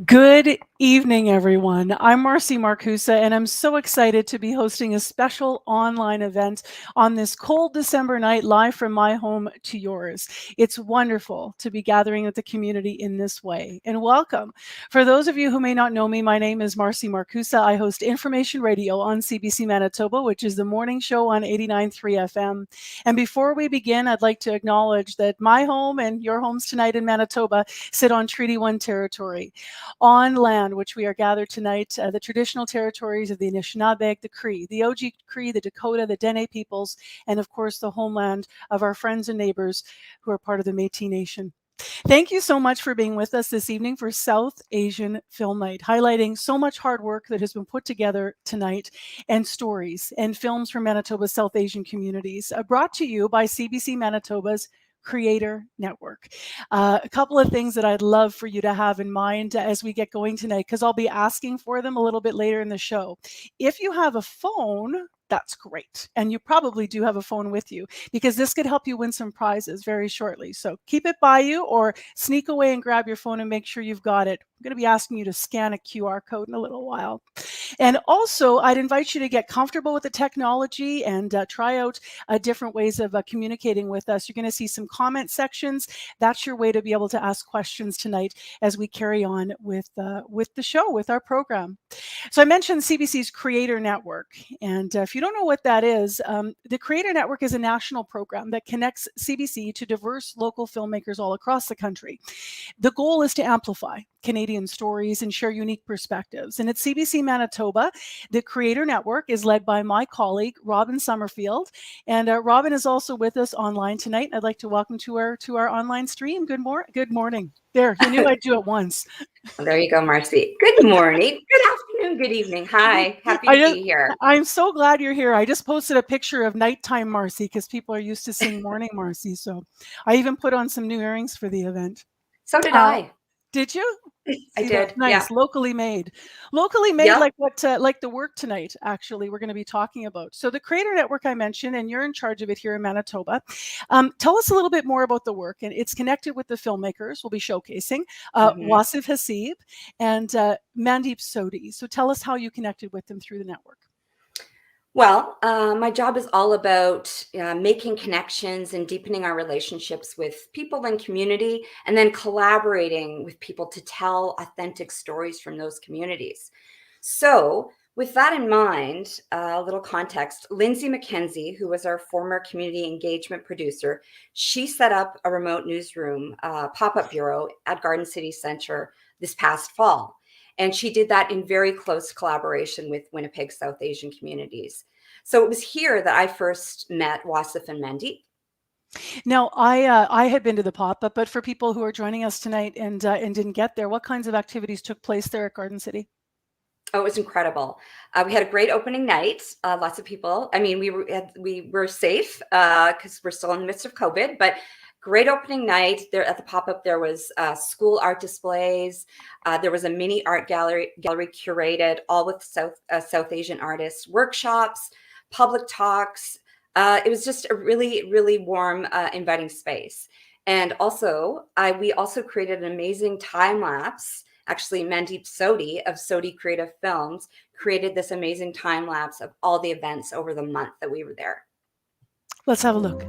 Good evening, everyone. I'm Marcy Markusa, and I'm so excited to be hosting a special online event on this cold December night, live from my home to yours. It's wonderful to be gathering with the community in this way, and welcome. For those of you who may not know me, my name is Marcy Markusa. I host information radio on CBC Manitoba, which is the morning show on 89.3 FM. And before we begin, I'd like to acknowledge that my home and your homes tonight in Manitoba sit on Treaty 1 territory, on land which we are gathered tonight, the traditional territories of the Anishinaabe, the Cree, the Oji Cree, the Dakota, the Dene peoples, and of course the homeland of our friends and neighbors who are part of the Métis Nation. Thank you so much for being with us this evening for South Asian Film Night, highlighting so much hard work that has been put together tonight, and stories and films from Manitoba's South Asian communities, brought to you by CBC Manitoba's Creator Network. A couple of things that I'd love for you to have in mind as we get going tonight, because I'll be asking for them a little bit later in the show. If you have a phone, that's great. And you probably do have a phone with you, because this could help you win some prizes very shortly. So keep it by you, or sneak away and grab your phone and make sure you've got it. I'm going to be asking you to scan a QR code in a little while. And also, I'd invite you to get comfortable with the technology and try out different ways of communicating with us. You're going to see some comment sections. That's your way to be able to ask questions tonight as we carry on with the show, with our program. So I mentioned CBC's Creator Network. And if you don't know what that is, the Creator Network is a national program that connects CBC to diverse local filmmakers all across the country. The goal is to amplify Canadian stories and share unique perspectives. And at CBC Manitoba, the Creator Network is led by my colleague, Robin Summerfield. And Robin is also with us online tonight. I'd like to welcome to our online stream. Good morning. There, you knew I'd do it once. Well, there you go, Marcy. Good morning, good afternoon, good evening. Hi, happy to be here. I'm so glad you're here. I just posted a picture of nighttime Marcy, because people are used to seeing morning Marcy. So I even put on some new earrings for the event. So did I. Did you? I did. Nice. Yeah. Locally made, Yep. like the work tonight, actually, we're going to be talking about. So the Creator Network I mentioned, and you're in charge of it here in Manitoba. Tell us a little bit more about the work. And it's connected with the filmmakers we'll be showcasing, Wasif, Haseeb, and Mandeep, Sohdi. So tell us how you connected with them through the network. Well, my job is all about making connections and deepening our relationships with people and community, and then collaborating with people to tell authentic stories from those communities. So with that in mind, a little context, Lindsay McKenzie, who was our former community engagement producer, she set up a remote newsroom pop-up bureau at Garden City Centre this past fall. And she did that in very close collaboration with Winnipeg South Asian communities. So it was here that I first met Wasif and Mandeep. Now, I had been to the pop-up, but for people who are joining us tonight and didn't get there, what kinds of activities took place there at Garden City? Oh, it was incredible. We had a great opening night. Lots of people. I mean, we were safe because we're still in the midst of COVID, but great opening night. There at the pop-up, there was school art displays. There was a mini art gallery curated, all with South Asian artists, workshops, public talks. It was just a really, really warm, inviting space. And also, we also created an amazing time lapse. Actually, Mandeep Sohdi of Sohdi Creative Films created this amazing time lapse of all the events over the month that we were there. Let's have a look.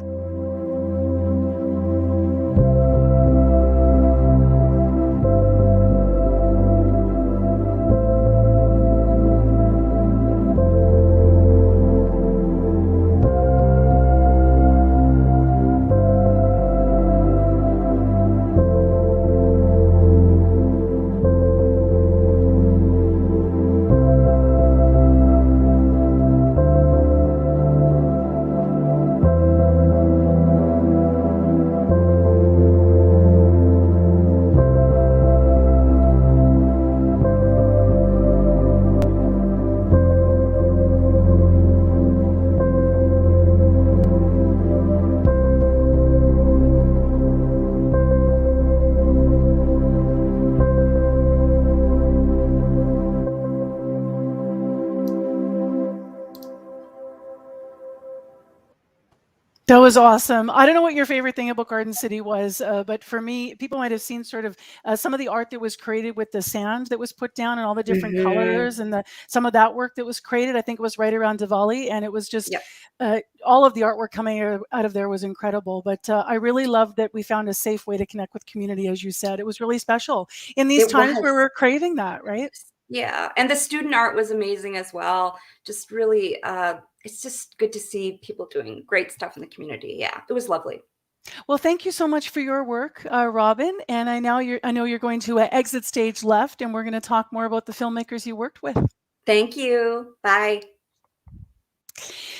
That was awesome. I don't know what your favorite thing about Garden City was, but for me, people might have seen sort of some of the art that was created with the sand that was put down and all the different Hmm. colors and some of that work that was created. I think it was right around Diwali, and it was just Yep. all of the artwork coming out of there was incredible. But I really loved that we found a safe way to connect with community, as you said. It was really special in these It times where was. we're craving that, right? Yeah, and the student art was amazing as well. Just really, it's just good to see people doing great stuff in the community. Yeah, it was lovely. Well, thank you so much for your work, Robin. And I know you're going to exit stage left, and we're going to talk more about the filmmakers you worked with. Thank you. Bye.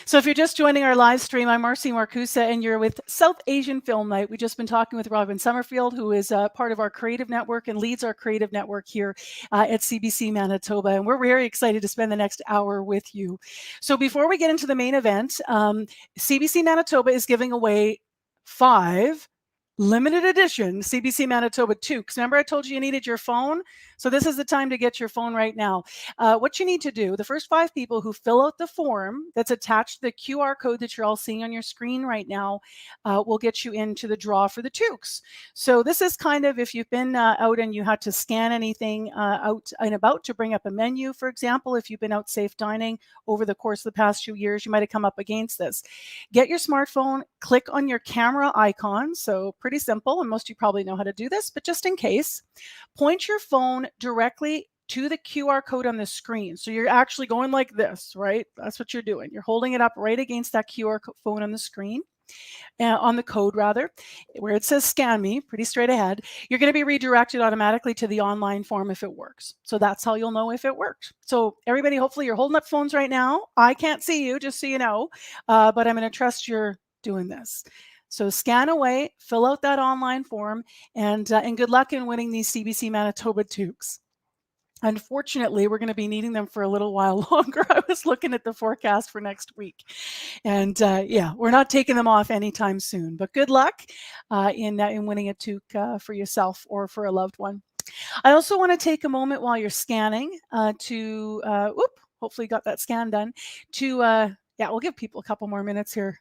So if you're just joining our live stream, I'm Marcy Markusa, and you're with South Asian Film Night. We've just been talking with Robin Summerfield, who is part of our creative network and leads our creative network here at CBC Manitoba. And we're very excited to spend the next hour with you. So before we get into the main event, CBC Manitoba is giving away 5 limited edition CBC Manitoba toques. Remember I told you needed your phone? So this is the time to get your phone right now. What you need to do, the first 5 people who fill out the form that's attached to the QR code that you're all seeing on your screen right now will get you into the draw for the toques. So this is kind of if you've been out and you had to scan anything out and about to bring up a menu, for example, if you've been out safe dining over the course of the past few years, you might have come up against this. Get your smartphone, click on your camera icon. So pretty simple, and most of you probably know how to do this, but just in case, point your phone directly to the QR code on the screen. So you're actually going like this, right? That's what you're doing. You're holding it up right against that QR phone on the screen. On the code rather, where it says scan me, pretty straight ahead, you're going to be redirected automatically to the online form if it works. So that's how you'll know if it worked. So everybody, hopefully you're holding up phones right now. I can't see you, just so you know, but I'm going to trust you're doing this. So scan away, fill out that online form, and good luck in winning these CBC Manitoba toques. Unfortunately, we're going to be needing them for a little while longer. I was looking at the forecast for next week. And yeah, we're not taking them off anytime soon. But good luck in winning a toque for yourself or for a loved one. I also want to take a moment while you're scanning hopefully you got that scan done, yeah, we'll give people a couple more minutes here.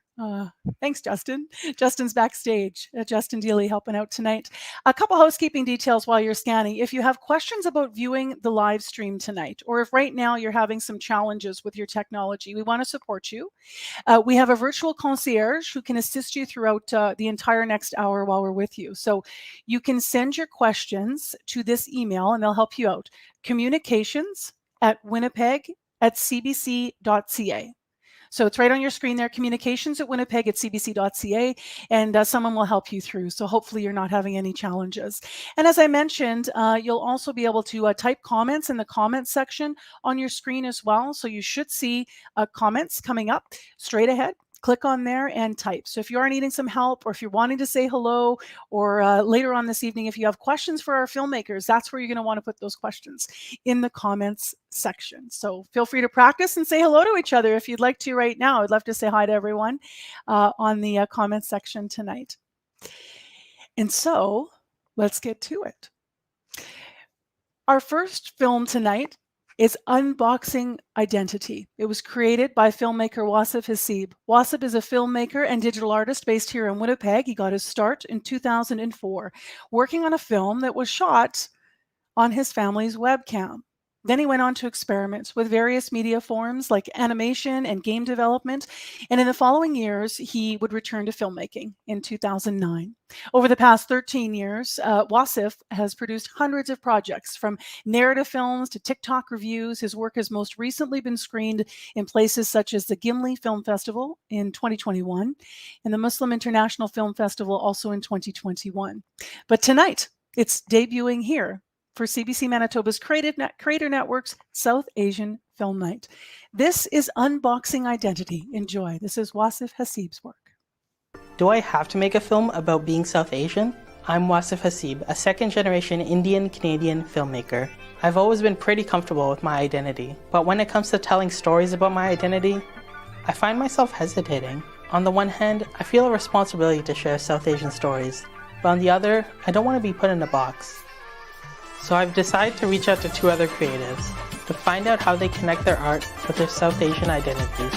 Thanks, Justin. Justin's backstage. Justin Dealey helping out tonight. A couple housekeeping details while you're scanning. If you have questions about viewing the live stream tonight, or if right now you're having some challenges with your technology, we want to support you. We have a virtual concierge who can assist you throughout the entire next hour while we're with you. So you can send your questions to this email and they'll help you out. communications@winnipeg@cbc.ca. So it's right on your screen there, communications@winnipeg@cbc.ca, and someone will help you through. So hopefully you're not having any challenges. And as I mentioned, you'll also be able to type comments in the comments section on your screen as well. So you should see comments coming up straight ahead. Click on there and type. So if you are needing some help, or if you're wanting to say hello, or later on this evening, if you have questions for our filmmakers, that's where you're going to want to put those questions in the comments section. So feel free to practice and say hello to each other if you'd like to right now. I'd love to say hi to everyone on the comments section tonight. And so let's get to it. Our first film tonight is Unboxing Identity. It was created by filmmaker Wasif Haseeb. Wasif is a filmmaker and digital artist based here in Winnipeg. He got his start in 2004, working on a film that was shot on his family's webcam. Then he went on to experiments with various media forms like animation and game development. And in the following years, he would return to filmmaking in 2009. Over the past 13 years, Wasif has produced hundreds of projects, from narrative films to TikTok reviews. His work has most recently been screened in places such as the Gimli Film Festival in 2021 and the Muslim International Film Festival also in 2021. But tonight, it's debuting here for CBC Manitoba's Creator Network's South Asian Film Night. This is Unboxing Identity. Enjoy. This is Wasif Haseeb's work. Do I have to make a film about being South Asian? I'm Wasif Haseeb, a second-generation Indian-Canadian filmmaker. I've always been pretty comfortable with my identity, but when it comes to telling stories about my identity, I find myself hesitating. On the one hand, I feel a responsibility to share South Asian stories, but on the other, I don't want to be put in a box. So I've decided to reach out to 2 other creatives to find out how they connect their art with their South Asian identities.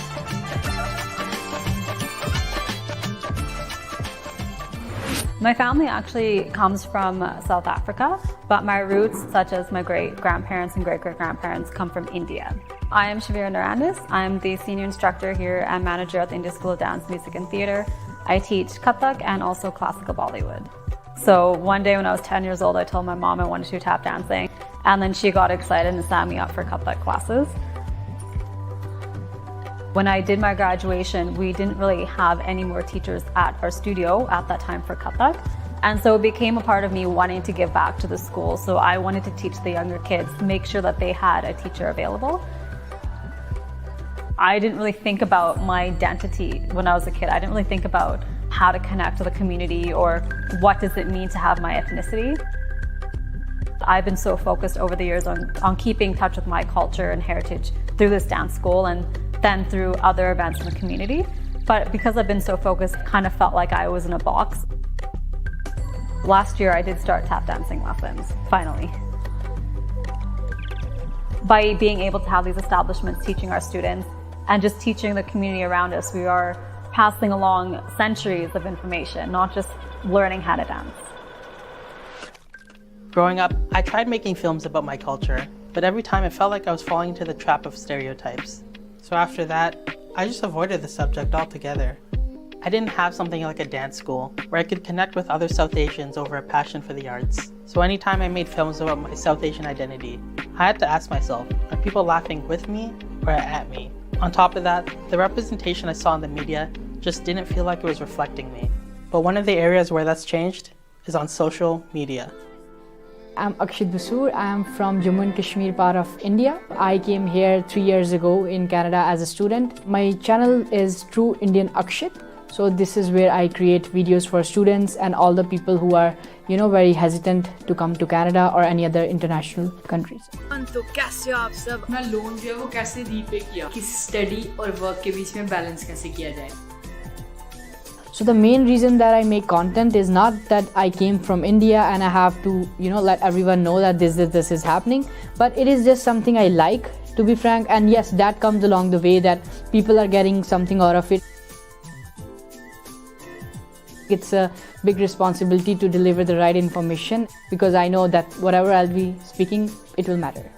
My family actually comes from South Africa, but my roots, such as my great-grandparents and great-great-grandparents, come from India. I am Shavira Narandis. I'm the senior instructor here and manager at the India School of Dance, Music and Theatre. I teach Kathak and also classical Bollywood. So one day when I was 10 years old, I told my mom I wanted to do tap dancing, and then she got excited and signed me up for Kathak classes. When I did my graduation, we didn't really have any more teachers at our studio at that time for Kathak. And so it became a part of me wanting to give back to the school. So I wanted to teach the younger kids, make sure that they had a teacher available. I didn't really think about my identity when I was a kid. I didn't really think about how to connect to the community or what does it mean to have my ethnicity. I've been so focused over the years on keeping in touch with my culture and heritage through this dance school and then through other events in the community. But because I've been so focused, it kind of felt like I was in a box. Last year, I did start tap dancing lessons, finally. By being able to have these establishments teaching our students and just teaching the community around us, we are passing along centuries of information, not just learning how to dance. Growing up, I tried making films about my culture, but every time it felt like I was falling into the trap of stereotypes. So after that, I just avoided the subject altogether. I didn't have something like a dance school where I could connect with other South Asians over a passion for the arts. So anytime I made films about my South Asian identity, I had to ask myself, are people laughing with me or at me? On top of that, the representation I saw in the media just didn't feel like it was reflecting me. But one of the areas where that's changed is on social media. I'm Akshit Basoor. I am from Jammu and Kashmir part of India. I came here 3 years ago in Canada as a student. My channel is True Indian Akshit. So this is where I create videos for students and all the people who are, very hesitant to come to Canada or any other international countries. तो कैसे हो आप सब? अपना loan जो है वो कैसे रीपे किया? कि स्टडी और वर्क के बीच में बैलेंस कैसे किया जाए? So the main reason that I make content is not that I came from India and I have to, let everyone know that this is happening, but it is just something I like, to be frank. And yes, that comes along the way that people are getting something out of it. It's a big responsibility to deliver the right information because I know that whatever I'll be speaking, it will matter.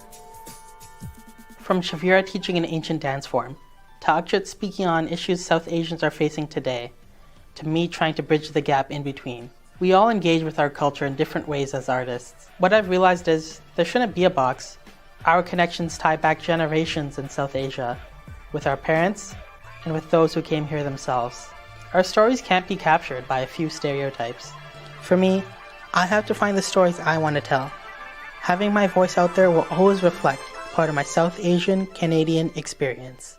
From Shavira teaching an ancient dance form, to Akshit speaking on issues South Asians are facing today, to me trying to bridge the gap in between. We all engage with our culture in different ways as artists. What I've realized is there shouldn't be a box. Our connections tie back generations in South Asia, with our parents and with those who came here themselves. Our stories can't be captured by a few stereotypes. For me, I have to find the stories I want to tell. Having my voice out there will always reflect part of my South Asian Canadian experience.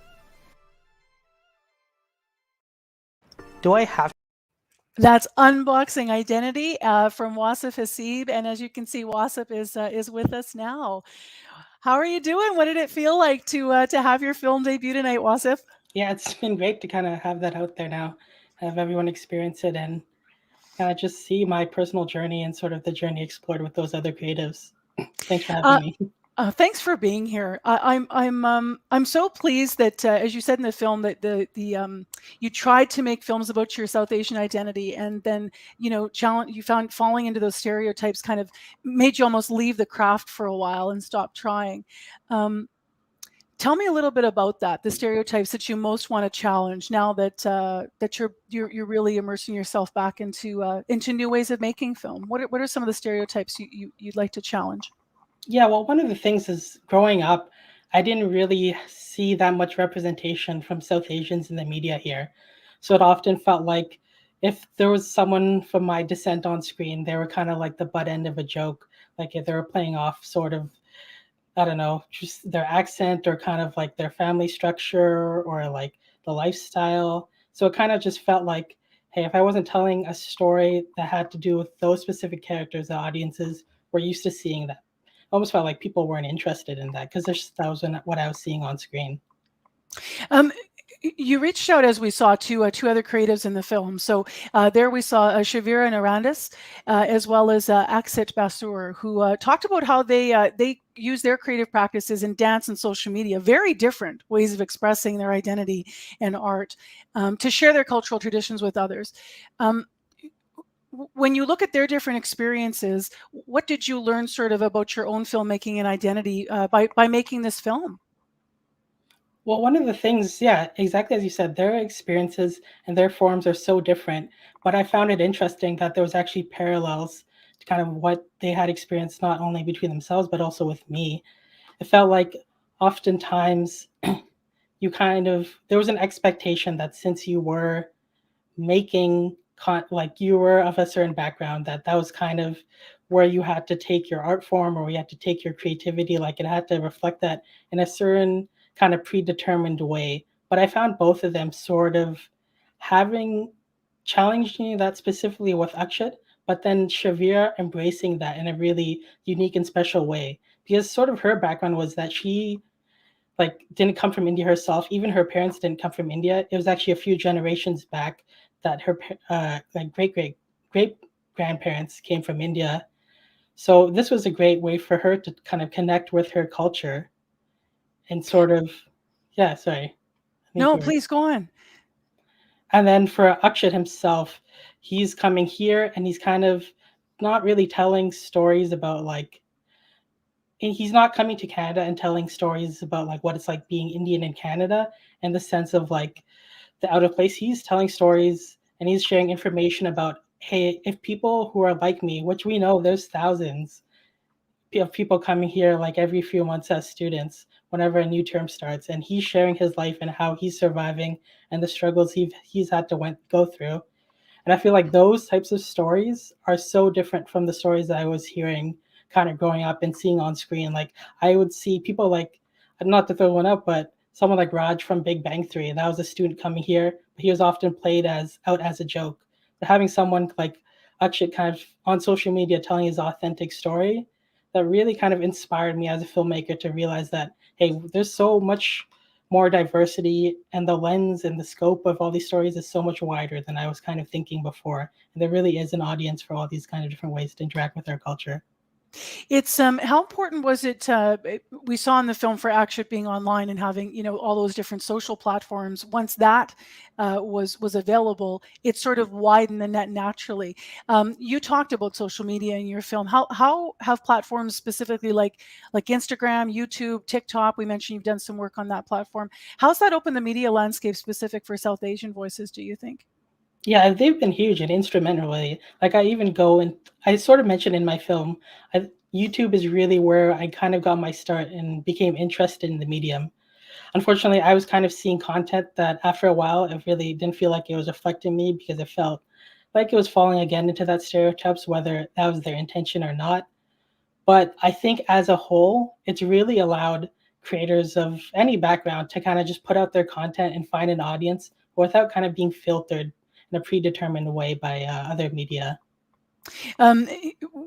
Do I have? That's Unboxing Identity from Wasif Haseeb, and as you can see, Wasif is with us now. How are you doing? What did it feel like to have your film debut tonight, Wasif? Yeah, it's been great to kind of have that out there now, have everyone experience it, and kind of just see my personal journey and sort of the journey explored with those other creatives. Thanks for having me. Thanks for being here. I'm so pleased that, as you said in the film, that you tried to make films about your South Asian identity, and then you found falling into those stereotypes kind of made you almost leave the craft for a while and stop trying. Tell me a little bit about that, the stereotypes that you most want to challenge now that you're really immersing yourself back into new ways of making film. What are some of the stereotypes you'd like to challenge? Yeah, well, one of the things is growing up, I didn't really see that much representation from South Asians in the media here. So it often felt like if there was someone from my descent on screen, they were kind of like the butt end of a joke. Like if they were playing off sort of, I don't know, just their accent or kind of like their family structure or like the lifestyle. So it kind of just felt like, hey, if I wasn't telling a story that had to do with those specific characters, the audiences were used to seeing that. Almost felt like people weren't interested in that because that was what I was seeing on screen. You reached out, as we saw, to two other creatives in the film. So there we saw Shavira Narandis, as well as Akshit Basoor, who talked about how they use their creative practices in dance and social media, very different ways of expressing their identity and art, to share their cultural traditions with others. when you look at their different experiences, what did you learn sort of about your own filmmaking and identity by making this film? Well, one of the things, yeah, exactly as you said, their experiences and their forms are so different. But I found it interesting that there was actually parallels to kind of what they had experienced, not only between themselves, but also with me. It felt like oftentimes there was an expectation that since you were making like you were of a certain background, that was kind of where you had to take your art form, or you had to take your creativity, like it had to reflect that in a certain kind of predetermined way. But I found both of them sort of having challenged me that specifically with Akshat, but then Shavira embracing that in a really unique and special way, because sort of her background was that she like didn't come from India herself. Even her parents didn't come from India. It was actually a few generations back that her like great grandparents came from India. So this was a great way for her to kind of connect with her culture and sort of, yeah. Sorry, I think No, you were. please go on. And then for Akshat himself, he's coming here and he's kind of not really telling stories about like he's not coming to Canada and telling stories about like what it's like being Indian in Canada in the sense of like the out of place. He's telling stories and he's sharing information about, hey, if people who are like me, which we know there's thousands of people coming here like every few months as students whenever a new term starts, and he's sharing his life and how he's surviving and the struggles he's had to go through. And I feel like those types of stories are so different from the stories that I was hearing kind of growing up and seeing on screen. Like I would see people like, not to throw one up, but someone like Raj from Big Bang Theory. That was a student coming here, but he was often played out as a joke. But having someone like Akshat kind of on social media telling his authentic story, that really kind of inspired me as a filmmaker to realize that, hey, there's so much more diversity, and the lens and the scope of all these stories is so much wider than I was kind of thinking before. And there really is an audience for all these kind of different ways to interact with our culture. It's how important was it? We saw in the film for Akshat being online and having all those different social platforms. Once that was available, it sort of widened the net naturally. You talked about social media in your film. How have platforms specifically like Instagram, YouTube, TikTok? We mentioned you've done some work on that platform. How's that opened the media landscape specific for South Asian voices? Do you think? Yeah, they've been huge and instrumental. Really. Like I even go and I sort of mentioned in my film, YouTube is really where I kind of got my start and became interested in the medium. Unfortunately, I was kind of seeing content that after a while, it really didn't feel like it was reflecting me because it felt like it was falling again into that stereotypes, whether that was their intention or not. But I think as a whole, it's really allowed creators of any background to kind of just put out their content and find an audience without kind of being filtered in a predetermined way by other media. Um,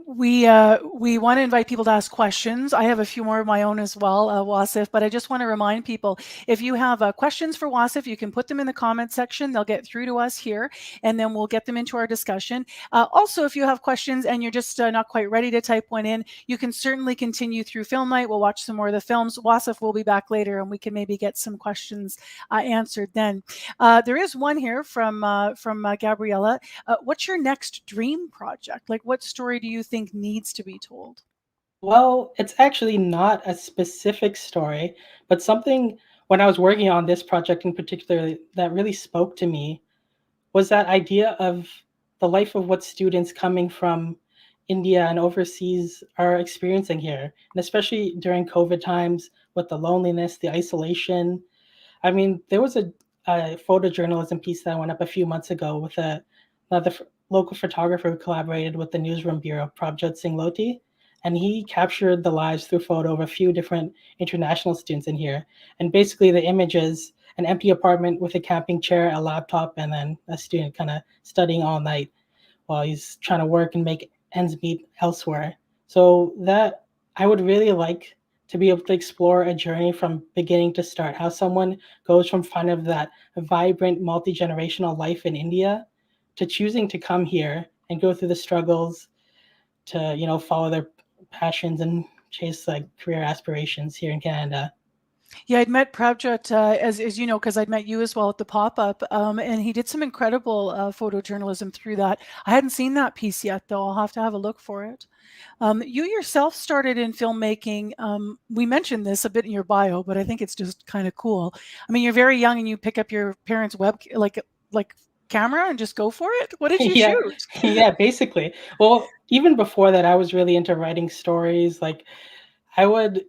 we want to invite people to ask questions. I have a few more of my own as well, Wasif, but I just want to remind people, if you have questions for Wasif, you can put them in the comment section. They'll get through to us here, and then we'll get them into our discussion. Also, if you have questions and you're just not quite ready to type one in, you can certainly continue through film night. We'll watch some more of the films. Wasif will be back later, and we can maybe get some questions answered then. There is one here from Gabriella. What's your next dream project? Like, what story do you think needs to be told? Well, it's actually not a specific story, but something when I was working on this project in particular that really spoke to me was that idea of the life of what students coming from India and overseas are experiencing here, and especially during COVID times with the loneliness, the isolation. I mean, there was a photojournalism piece that went up a few months ago with another local photographer who collaborated with the Newsroom Bureau, Prabjot Singh Loti, and he captured the lives through photo of a few different international students in here. And basically, the image is an empty apartment with a camping chair, a laptop, and then a student kind of studying all night while he's trying to work and make ends meet elsewhere. So that I would really like to be able to explore a journey from beginning to start, how someone goes from kind of that vibrant multi-generational life in India to choosing to come here and go through the struggles to follow their passions and chase like career aspirations here in Canada. Yeah, I'd met Pravjot, as you know, because I'd met you as well at the pop-up, and he did some incredible photojournalism through that. I hadn't seen that piece yet, though. I'll have to have a look for it. You yourself started in filmmaking. We mentioned this a bit in your bio, but I think it's just kind of cool. I mean, you're very young and you pick up your parents' like camera and just go for it. What did you Yeah, shoot? yeah, basically. Well, even before that, I was really into writing stories. Like, I would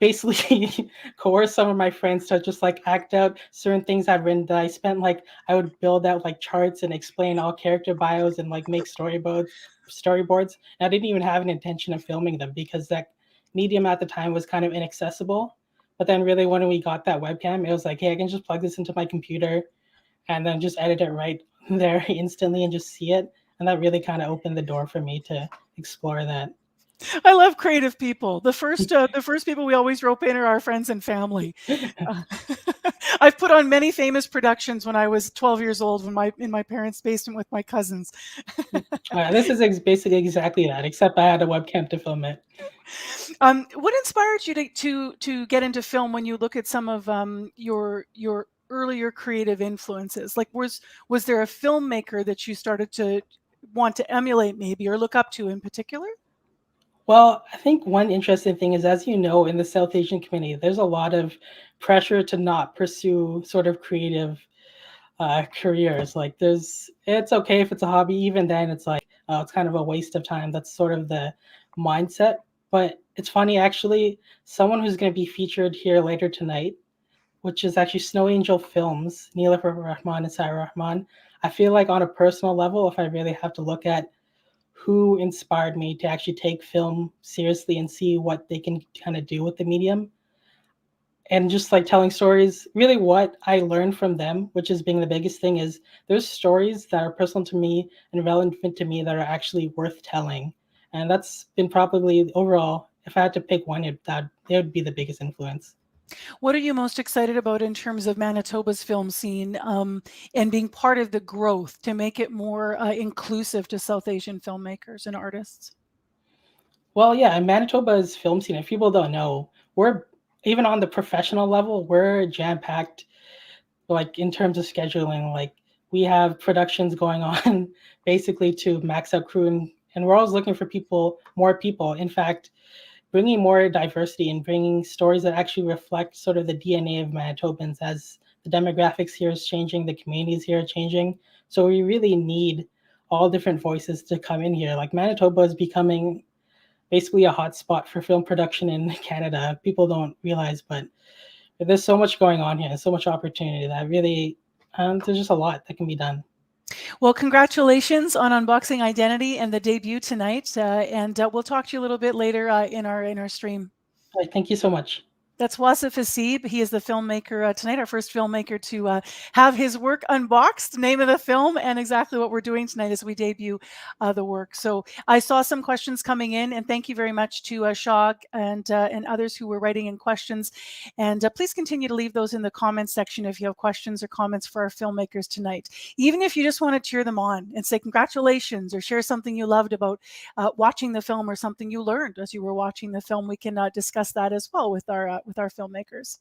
basically coerce some of my friends to just like act out certain things I've written that I would build out like charts and explain all character bios and like make storyboards. And I didn't even have an intention of filming them because that medium at the time was kind of inaccessible. But then really when we got that webcam, it was like, hey, I can just plug this into my computer and then just edit it right there instantly and just see it. And that really kind of opened the door for me to explore that. I love creative people. The first people we always rope in are our friends and family. Uh, I've put on many famous productions when I was 12 years old in my parents' basement with my cousins. This is basically exactly that, except I had a webcam to film it. What inspired you to get into film when you look at some of your earlier creative influences? Like, was there a filmmaker that you started to want to emulate, maybe, or look up to in particular? Well, I think one interesting thing is, as you know, in the South Asian community, there's a lot of pressure to not pursue sort of creative careers. Like, it's okay if it's a hobby. Even then, it's like, it's kind of a waste of time. That's sort of the mindset. But it's funny, actually, someone who's going to be featured here later tonight, which is actually Snow Angel Films, Neelafar Rahman and Sarah Rahman. I feel like on a personal level, if I really have to look at who inspired me to actually take film seriously and see what they can kind of do with the medium and just like telling stories, really what I learned from them, which is being the biggest thing, is there's stories that are personal to me and relevant to me that are actually worth telling. And that's been probably overall, if I had to pick one, it would be the biggest influence. What are you most excited about in terms of Manitoba's film scene, and being part of the growth to make it more inclusive to South Asian filmmakers and artists? Well, yeah, Manitoba's film scene, if people don't know, we're even on the professional level, we're jam packed. Like in terms of scheduling, like we have productions going on basically to max out crew, and we're always looking for more people. In fact, bringing more diversity and bringing stories that actually reflect sort of the DNA of Manitobans as the demographics here is changing, the communities here are changing. So we really need all different voices to come in here. Like Manitoba is becoming basically a hotspot for film production in Canada. People don't realize, but there's so much going on here, so much opportunity that really, there's just a lot that can be done. Well, congratulations on Unboxing Identity and the debut tonight, and we'll talk to you a little bit later in our stream. All right, thank you so much. That's Wasif Haseeb. He is the filmmaker tonight, our first filmmaker to have his work unboxed, name of the film, and exactly what we're doing tonight as we debut the work. So I saw some questions coming in, and thank you very much to Shag and others who were writing in questions. And please continue to leave those in the comments section if you have questions or comments for our filmmakers tonight. Even if you just want to cheer them on and say congratulations or share something you loved about watching the film or something you learned as you were watching the film, we can discuss that as well with our filmmakers.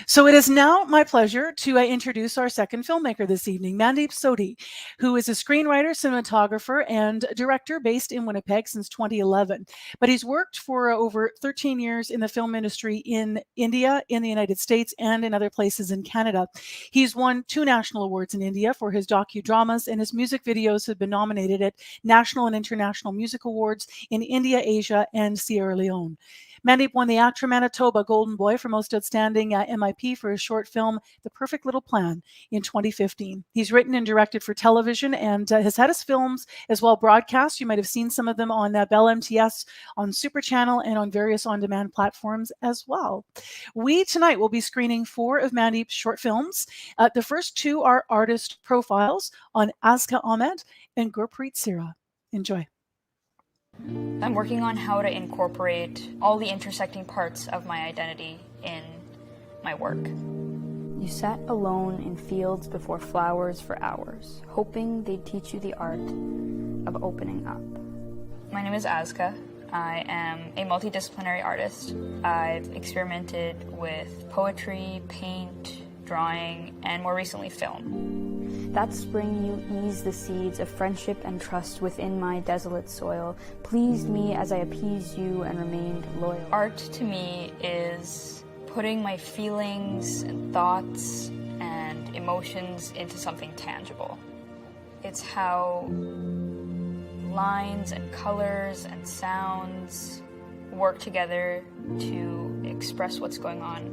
So it is now my pleasure to introduce our second filmmaker this evening, Mandeep Sohdi, who is a screenwriter, cinematographer, and director based in Winnipeg since 2011. But he's worked for over 13 years in the film industry in India, in the United States, and in other places in Canada. He's won 2 national awards in India for his docudramas, and his music videos have been nominated at national and international music awards in India, Asia, and Sierra Leone. Mandeep won the ACTRA Manitoba Golden Boy for Most Outstanding MIP for his short film, The Perfect Little Plan, in 2015. He's written and directed for television and has had his films as well broadcast. You might have seen some of them on Bell MTS, on Super Channel, and on various on-demand platforms as well. We tonight will be screening 4 of Mandeep's short films. The first 2 are artist profiles on Azka Ahmed and Gurpreet Sira. Enjoy. I'm working on how to incorporate all the intersecting parts of my identity in my work. You sat alone in fields before flowers for hours, hoping they'd teach you the art of opening up. My name is Azka. I am a multidisciplinary artist. I've experimented with poetry, paint, drawing, and more recently film. That spring you eased the seeds of friendship and trust within my desolate soil, pleased me as I appeased you and remained loyal. Art to me is putting my feelings and thoughts and emotions into something tangible. It's how lines and colors and sounds work together to express what's going on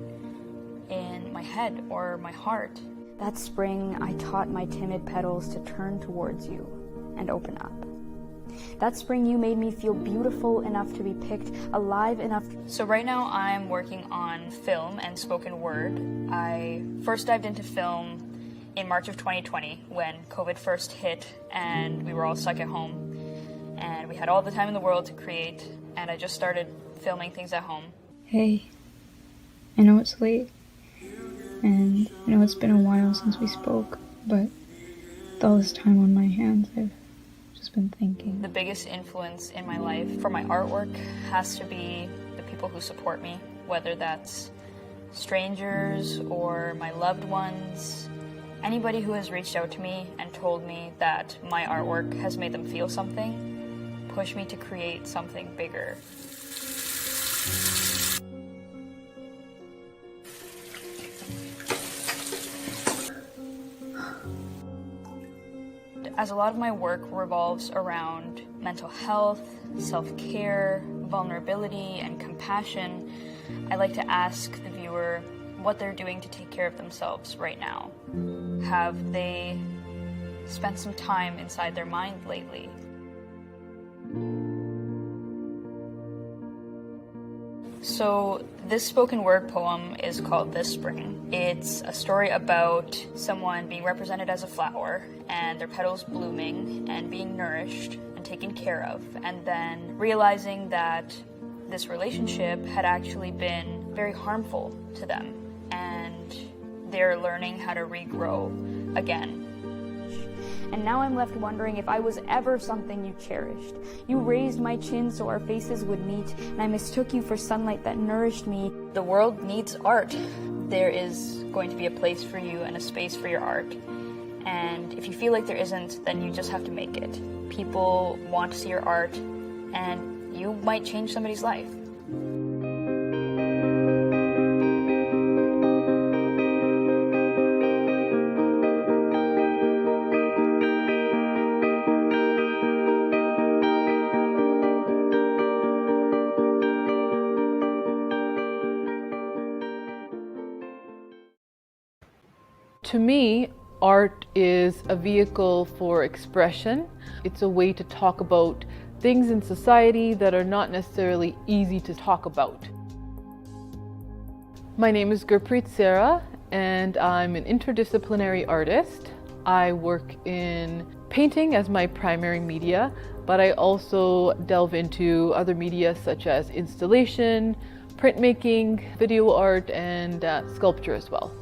in my head or my heart. That spring, I taught my timid petals to turn towards you and open up. That spring, you made me feel beautiful enough to be picked, alive enough. So right now I'm working on film and spoken word. I first dived into film in March of 2020 when COVID first hit and we were all stuck at home. And we had all the time in the world to create, and I just started filming things at home. Hey, I know it's late. And I know it's been a while since we spoke, but with all this time on my hands, I've just been thinking. The biggest influence in my life for my artwork has to be the people who support me, whether that's strangers or my loved ones. Anybody who has reached out to me and told me that my artwork has made them feel something, push me to create something bigger. As a lot of my work revolves around mental health, self-care, vulnerability, and compassion, I like to ask the viewer what they're doing to take care of themselves right now. Have they spent some time inside their mind lately? So this spoken word poem is called This Spring. It's a story about someone being represented as a flower and their petals blooming and being nourished and taken care of, and then realizing that this relationship had actually been very harmful to them and they're learning how to regrow again. And now I'm left wondering if I was ever something you cherished. You raised my chin so our faces would meet, and I mistook you for sunlight that nourished me. The world needs art. There is going to be a place for you and a space for your art. And if you feel like there isn't, then you just have to make it. People want to see your art, and you might change somebody's life. To me, art is a vehicle for expression. It's a way to talk about things in society that are not necessarily easy to talk about. My name is Gurpreet Sarah, and I'm an interdisciplinary artist. I work in painting as my primary media, but I also delve into other media such as installation, printmaking, video art, and sculpture as well.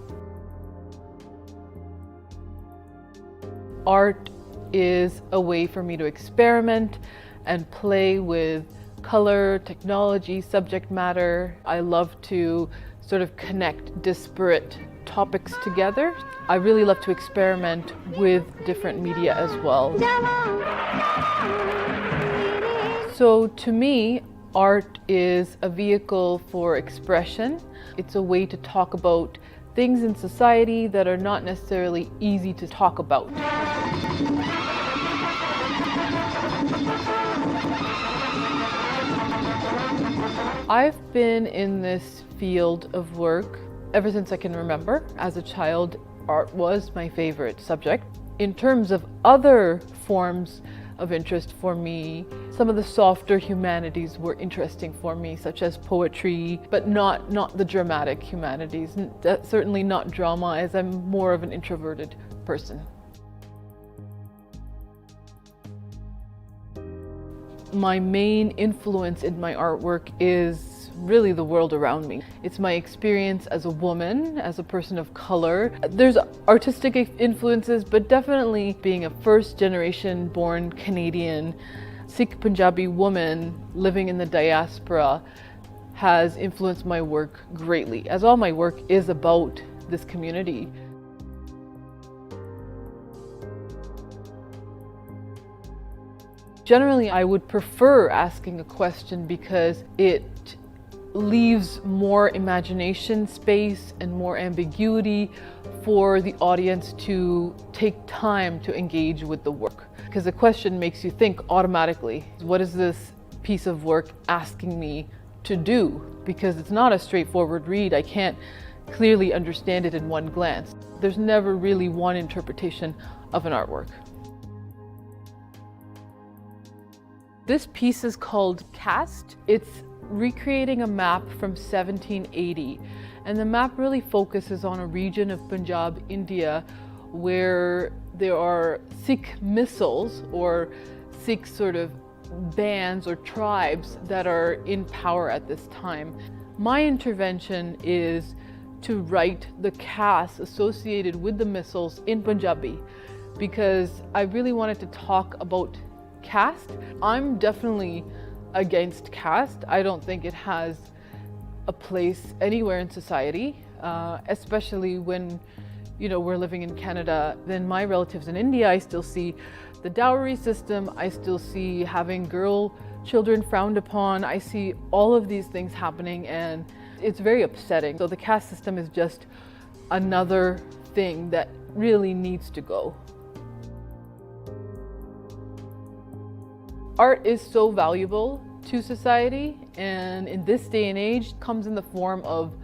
Art is a way for me to experiment and play with color, technology, subject matter. I love to sort of connect disparate topics together. I really love to experiment with different media as well. So to me, art is a vehicle for expression. It's a way to talk about things in society that are not necessarily easy to talk about. I've been in this field of work ever since I can remember. As a child, art was my favorite subject. In terms of other forms of interest for me, some of the softer humanities were interesting for me, such as poetry, but not the dramatic humanities, certainly not drama, as I'm more of an introverted person. My main influence in my artwork is really the world around me. It's my experience as a woman, as a person of color. There's artistic influences, but definitely being a first generation born Canadian, Sikh Punjabi woman living in the diaspora has influenced my work greatly, as all my work is about this community. Generally, I would prefer asking a question because it leaves more imagination space and more ambiguity for the audience to take time to engage with the work. Because the question makes you think automatically, what is this piece of work asking me to do? Because it's not a straightforward read. I can't clearly understand it in one glance. There's never really one interpretation of an artwork. This piece is called Caste. It's recreating a map from 1780, and the map really focuses on a region of Punjab, India, where there are Sikh missals or Sikh sort of bands or tribes that are in power at this time. My intervention is to write the caste associated with the missals in Punjabi because I really wanted to talk about caste. I'm definitely against caste. I don't think it has a place anywhere in society, especially when we're living in Canada. Then my relatives in India, I still see the dowry system. I still see having children frowned upon. I see all of these things happening and it's very upsetting. So the caste system is just another thing that really needs to go. Art is so valuable to society, and in this day and age comes in the form of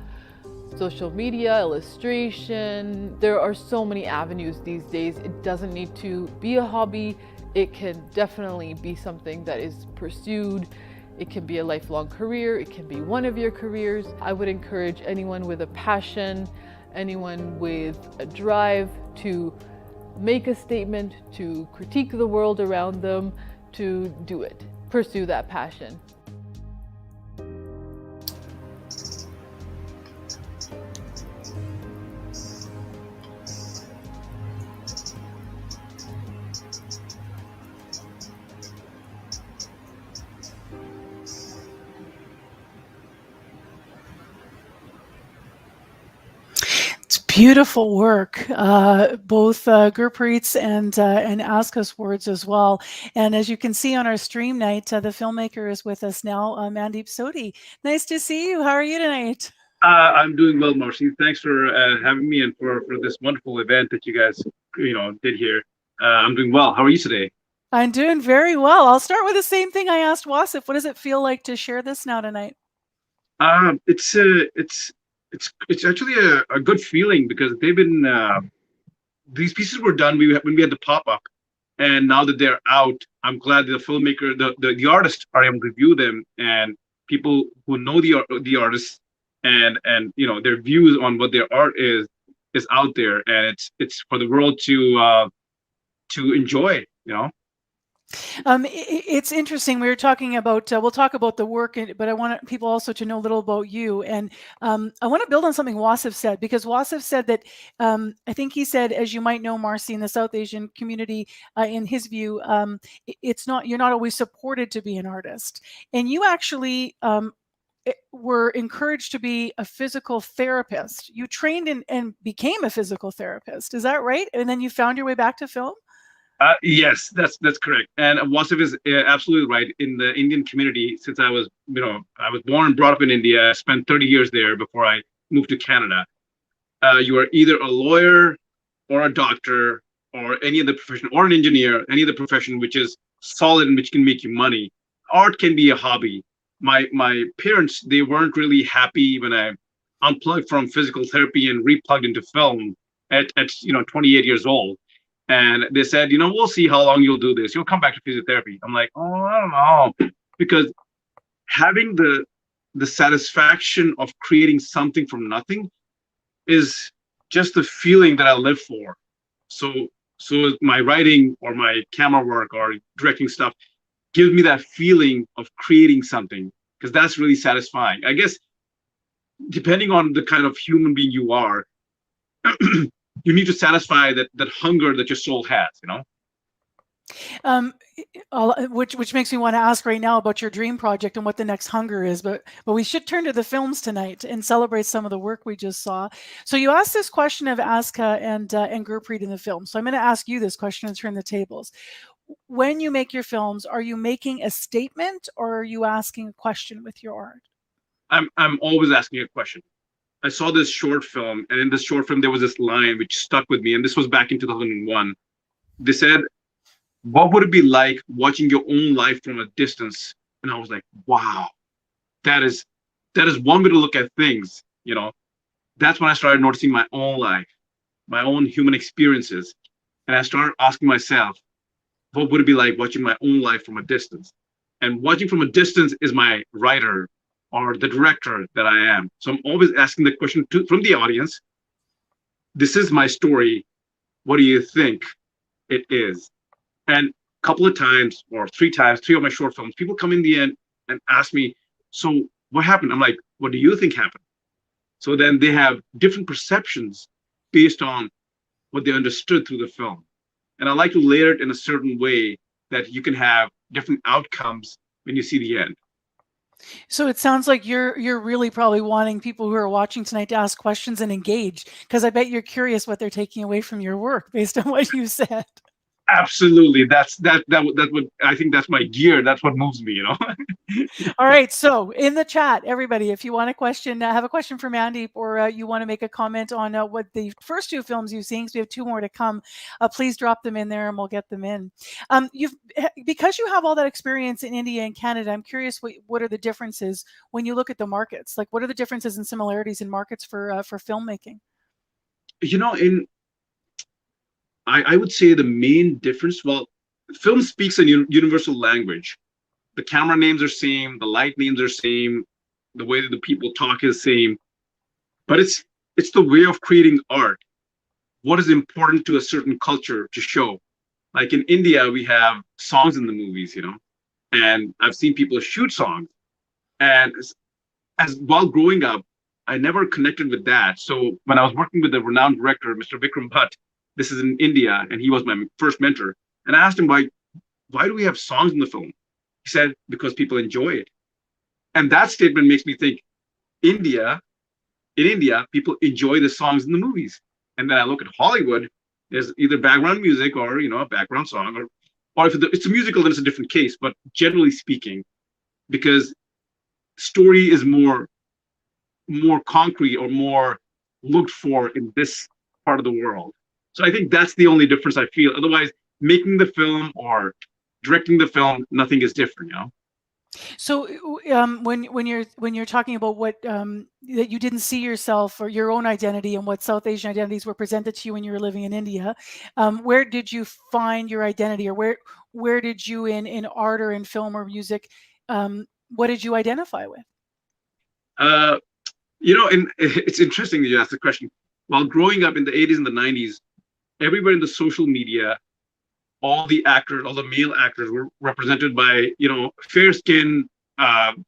social media, illustration. There are so many avenues these days. It doesn't need to be a hobby. It can definitely be something that is pursued. It can be a lifelong career. It can be one of your careers. I would encourage anyone with a passion, anyone with a drive to make a statement, to critique the world around them, to do it. Pursue that passion. Beautiful work, both Gurpreet's and Aska's words as well. And as you can see on our stream night, the filmmaker is with us now, Mandeep Sohdi. Nice to see you. How are you tonight? I'm doing well, Marcy. Thanks for having me and for this wonderful event that you guys did here. I'm doing well. How are you today? I'm doing very well. I'll start with the same thing I asked Wasif. What does it feel like to share this now tonight? It's actually a good feeling because they've been these pieces were done when we had the pop-up, and now that they're out, I'm glad the filmmaker, the artists are able to view them, and people who know the artists and their views on what their art is out there, and it's for the world to enjoy. It's interesting. We were talking about, we'll talk about the work, but I want people also to know a little about you. And I want to build on something Wasif said, because Wasif said that, I think he said, as you might know, Marcy, in the South Asian community, in his view, you're not always supported to be an artist. And you actually were encouraged to be a physical therapist. You trained and became a physical therapist. Is that right? And then you found your way back to film? Yes, that's correct. And Wasif is absolutely right. In the Indian community, since I was born and brought up in India, I spent 30 years there before I moved to Canada. You are either a lawyer or a doctor or any other profession, or an engineer, any other profession which is solid and which can make you money. Art can be a hobby. My parents, they weren't really happy when I unplugged from physical therapy and replugged into film at 28 years old. And they said, we'll see how long you'll do this. You'll come back to physiotherapy. I'm like, oh, I don't know. Because having the satisfaction of creating something from nothing is just the feeling that I live for. So my writing or my camera work or directing stuff gives me that feeling of creating something, because that's really satisfying. I guess, depending on the kind of human being you are, you need to satisfy that hunger that your soul has, Um, which makes me want to ask right now about your dream project and what the next hunger is. But we should turn to the films tonight and celebrate some of the work we just saw. So you asked this question of Aska and Gurpreet in the film. So I'm going to ask you this question and turn the tables. When you make your films, are you making a statement or are you asking a question with your art? I'm always asking a question. I saw this short film, and in this short film there was this line which stuck with me, and this was back in 2001. They said, what would it be like watching your own life from a distance? And I was like, wow, that is one way to look at things. That's when I started noticing my own life, my own human experiences. And I started asking myself, what would it be like watching my own life from a distance? And watching from a distance is my writer or the director that I am. So I'm always asking the question from the audience, this is my story. What do you think it is? And a couple of times, or three of my short films, people come in the end and ask me, so what happened? I'm like, what do you think happened? So then they have different perceptions based on what they understood through the film. And I like to layer it in a certain way that you can have different outcomes when you see the end. So it sounds like you're really probably wanting people who are watching tonight to ask questions and engage, because I bet you're curious what they're taking away from your work based on what you said. Absolutely. That would, I think that's my gear. That's what moves me, All right. So in the chat, everybody, if you want a question, have a question for Mandeep, or you want to make a comment on what the first two films you've seen, because we have two more to come, please drop them in there and we'll get them in. Because you have all that experience in India and Canada, I'm curious what are the differences when you look at the markets? Like, what are the differences and similarities in markets for filmmaking? I would say the main difference, well, film speaks a universal language. The camera names are same, the light names are same, the way that the people talk is same, but it's the way of creating art. What is important to a certain culture to show? Like in India, we have songs in the movies, and I've seen people shoot songs. And as while growing up, I never connected with that. So when I was working with a renowned director, Mr. Vikram Bhatt, this is in India, and he was my first mentor. And I asked him, why do we have songs in the film? He said, because people enjoy it. And that statement makes me think, in India, people enjoy the songs in the movies. And then I look at Hollywood, there's either background music or, a background song, or if it's a musical, then it's a different case. But generally speaking, because story is more concrete or more looked for in this part of the world. So I think that's the only difference I feel. Otherwise, making the film or directing the film, nothing is different, So when you're talking about what that you didn't see yourself or your own identity and what South Asian identities were presented to you when you were living in India, where did you find your identity, or where did you in art or in film or music, what did you identify with? It's interesting that you asked the question. While growing up in the 80s and the 90s, everywhere in the social media, all the male actors were represented by, fair-skinned,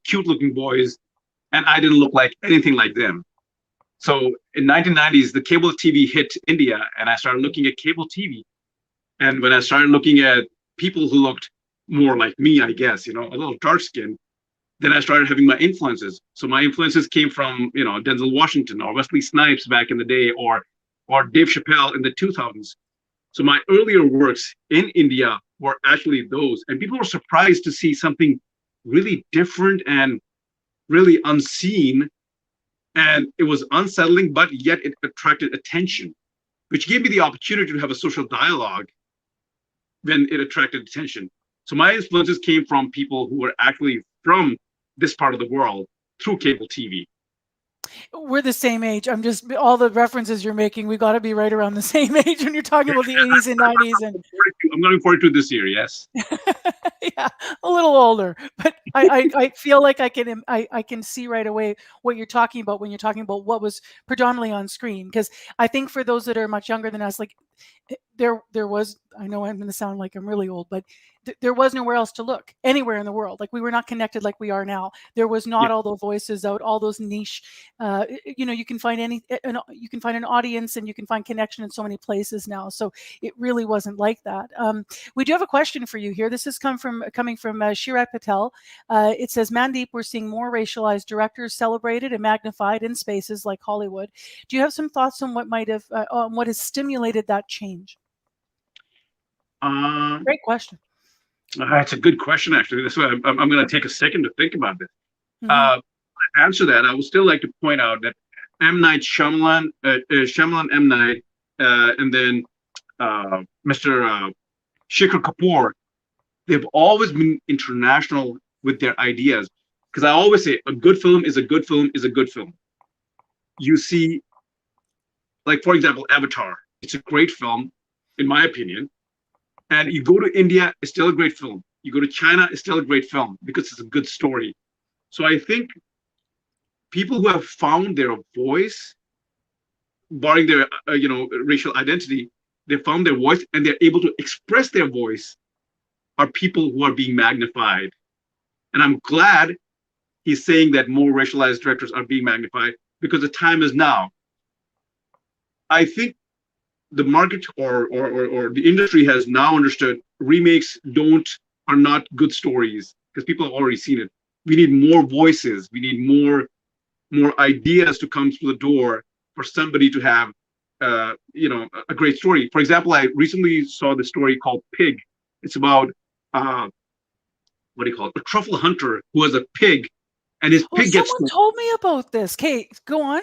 cute-looking boys, and I didn't look like anything like them. So in 1990s, the cable TV hit India, and I started looking at cable TV. And when I started looking at people who looked more like me, I guess, a little dark-skinned, then I started having my influences. So my influences came from, Denzel Washington or Wesley Snipes back in the day, or Dave Chappelle in the 2000s. So my earlier works in India were actually those, and people were surprised to see something really different and really unseen. And it was unsettling, but yet it attracted attention, which gave me the opportunity to have a social dialogue when it attracted attention. So my influences came from people who were actually from this part of the world through cable TV. We're the same age. I'm just, all the references you're making, we got to be right around the same age when you're talking about the 80s and 90s. And I'm looking forward to this year, yes. Yeah, a little older, but I feel like I can see right away what you're talking about when you're talking about what was predominantly on screen. Because I think for those that are much younger than us, like there was, I know I'm going to sound like I'm really old, but there was nowhere else to look anywhere in the world. Like we were not connected like we are now. There was not all those voices out, all those niche. You can find you can find an audience and you can find connection in so many places now. So it really wasn't like that. We do have a question for you here. This is coming from Shirat Patel. It says, Mandeep, we're seeing more racialized directors celebrated and magnified in spaces like Hollywood. Do you have some thoughts on what might have, what has stimulated that change? Great question. That's a good question, actually. That's why I'm going to take a second to think about this. To answer that, I would still like to point out that M. Night Shyamalan, M. Night, and then Mr. Shekhar Kapoor, they've always been international with their ideas. Because I always say a good film is a good film is a good film. You see, like, for example, Avatar. It's a great film, in my opinion. And you go to India, it's still a great film. You go to China, it's still a great film because it's a good story. So I think people who have found their voice, barring their racial identity, they found their voice and they're able to express their voice, are people who are being magnified. And I'm glad he's saying that more racialized directors are being magnified because the time is now. I think the market or the industry has now understood remakes are not good stories because people have already seen it. We need more voices. We need more ideas to come through the door for somebody to have a great story. For example, I recently saw the story called Pig. It's about what do you call it? A truffle hunter who has a pig, and his pig gets. Someone told me about this. Kate, go on.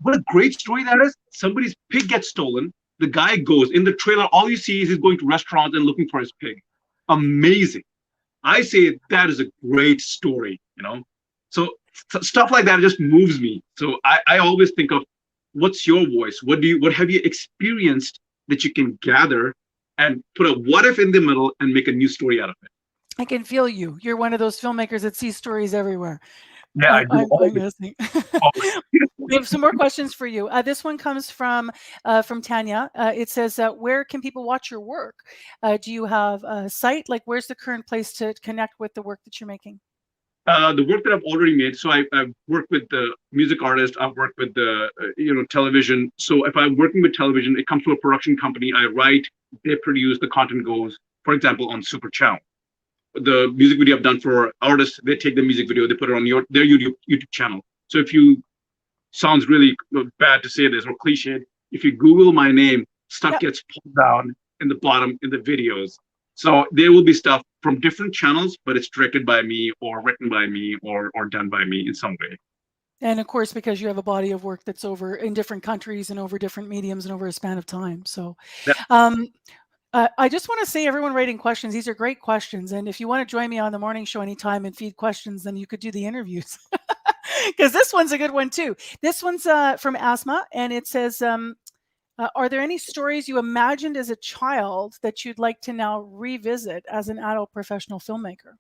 What a great story that is! Somebody's pig gets stolen. The guy goes in the trailer. All you see is he's going to restaurants and looking for his pig. Amazing. I say that is a great story. So stuff like that just moves me. So I always think of what's your voice? What have you experienced that you can gather and put a what if in the middle and make a new story out of it? I can feel you. You're one of those filmmakers that sees stories everywhere. Yeah, I do. I'm listening. We have some more questions for you. This one comes from Tanya. It says, where can people watch your work? Do you have a site? Like, where's the current place to connect with the work that you're making? The work that I've already made. So I've worked with the music artist. I've worked with the television. So if I'm working with television, it comes to a production company. I write, they produce, the content goes, for example, on Super Channel. The music video I've done for artists, they take the music video, they put it on their YouTube channel. So if you, sounds really bad to say this or cliched, if you Google my name, stuff gets pulled down in the bottom in the videos. So there will be stuff from different channels, but it's directed by me or written by me or done by me in some way. And of course, because you have a body of work that's over in different countries and over different mediums and over a span of time. So I just want to say, everyone writing questions, these are great questions. And if you want to join me on the morning show anytime and feed questions, then you could do the interviews. Because this one's a good one too. This one's from Asma, and it says, are there any stories you imagined as a child that you'd like to now revisit as an adult professional filmmaker?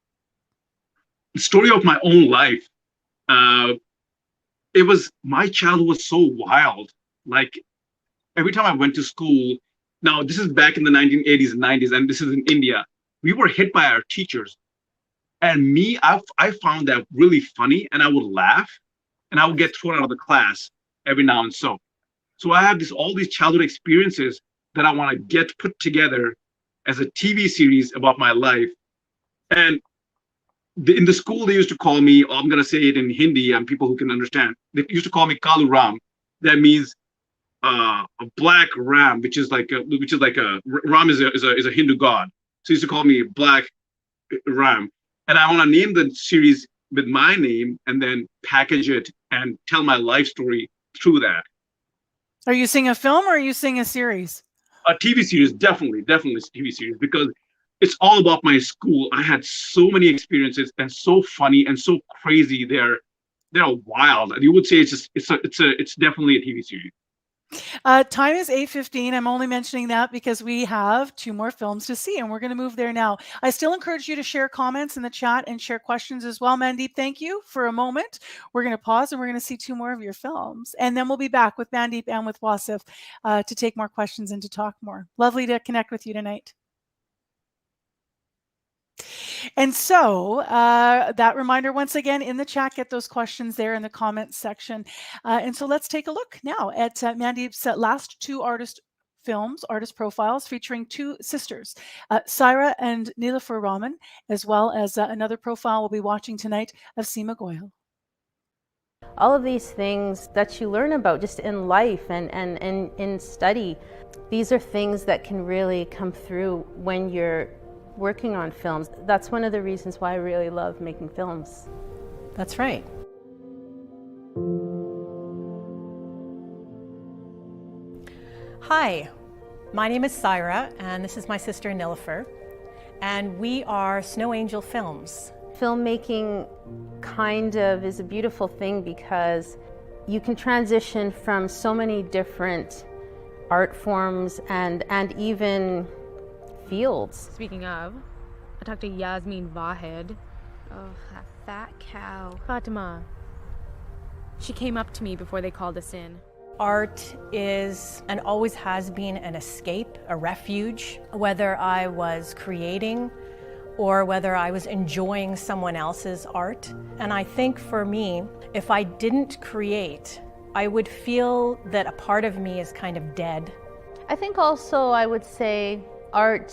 The story of my own life. My childhood was so wild. Like every time I went to school, now this is back in the 1980s and 90s, and this is in India, we were hit by our teachers. And I found that really funny, and I would laugh, and I would get thrown out of the class every now and so. So I have all these childhood experiences that I want to get put together as a TV series about my life. And in the school, they used to call me, I'm going to say it in Hindi, and people who can understand, they used to call me Kalu Ram. That means a black ram, which is like a Ram is a Hindu god. So he used to call me Black Ram. And I want to name the series with my name and then package it and tell my life story through that. Are you seeing a film or are you seeing a series? A TV series, definitely a TV series, because it's all about my school. I had so many experiences and so funny and so crazy. They're wild. You would say it's definitely a TV series. Time is 8:15. I'm only mentioning that because we have 2 more films to see, and we're going to move there now. I still encourage you to share comments in the chat and share questions as well. Mandeep, thank you for a moment. We're going to pause and we're going to see 2 more of your films, and then we'll be back with Mandeep and with Wasif to take more questions and to talk more. Lovely to connect with you tonight. And so that reminder, once again, in the chat, get those questions there in the comments section. And so let's take a look now at Mandeep's last 2 artist profiles featuring 2 sisters, Saira and Nilofer Rahman, as well as another profile we'll be watching tonight of Seema Goyal. All of these things that you learn about just in life and in study, these are things that can really come through when you're working on films. That's one of the reasons why I really love making films. That's right. Hi, my name is Saira, and this is my sister Nilofer, and we are Snow Angel Films. Filmmaking kind of is a beautiful thing because you can transition from so many different art forms and even fields. Speaking of, I talked to Yasmin Vahed. Oh, that fat cow. Fatima. She came up to me before they called us in. Art is and always has been an escape, a refuge, whether I was creating or whether I was enjoying someone else's art. And I think for me, if I didn't create, I would feel that a part of me is kind of dead. I think also I would say art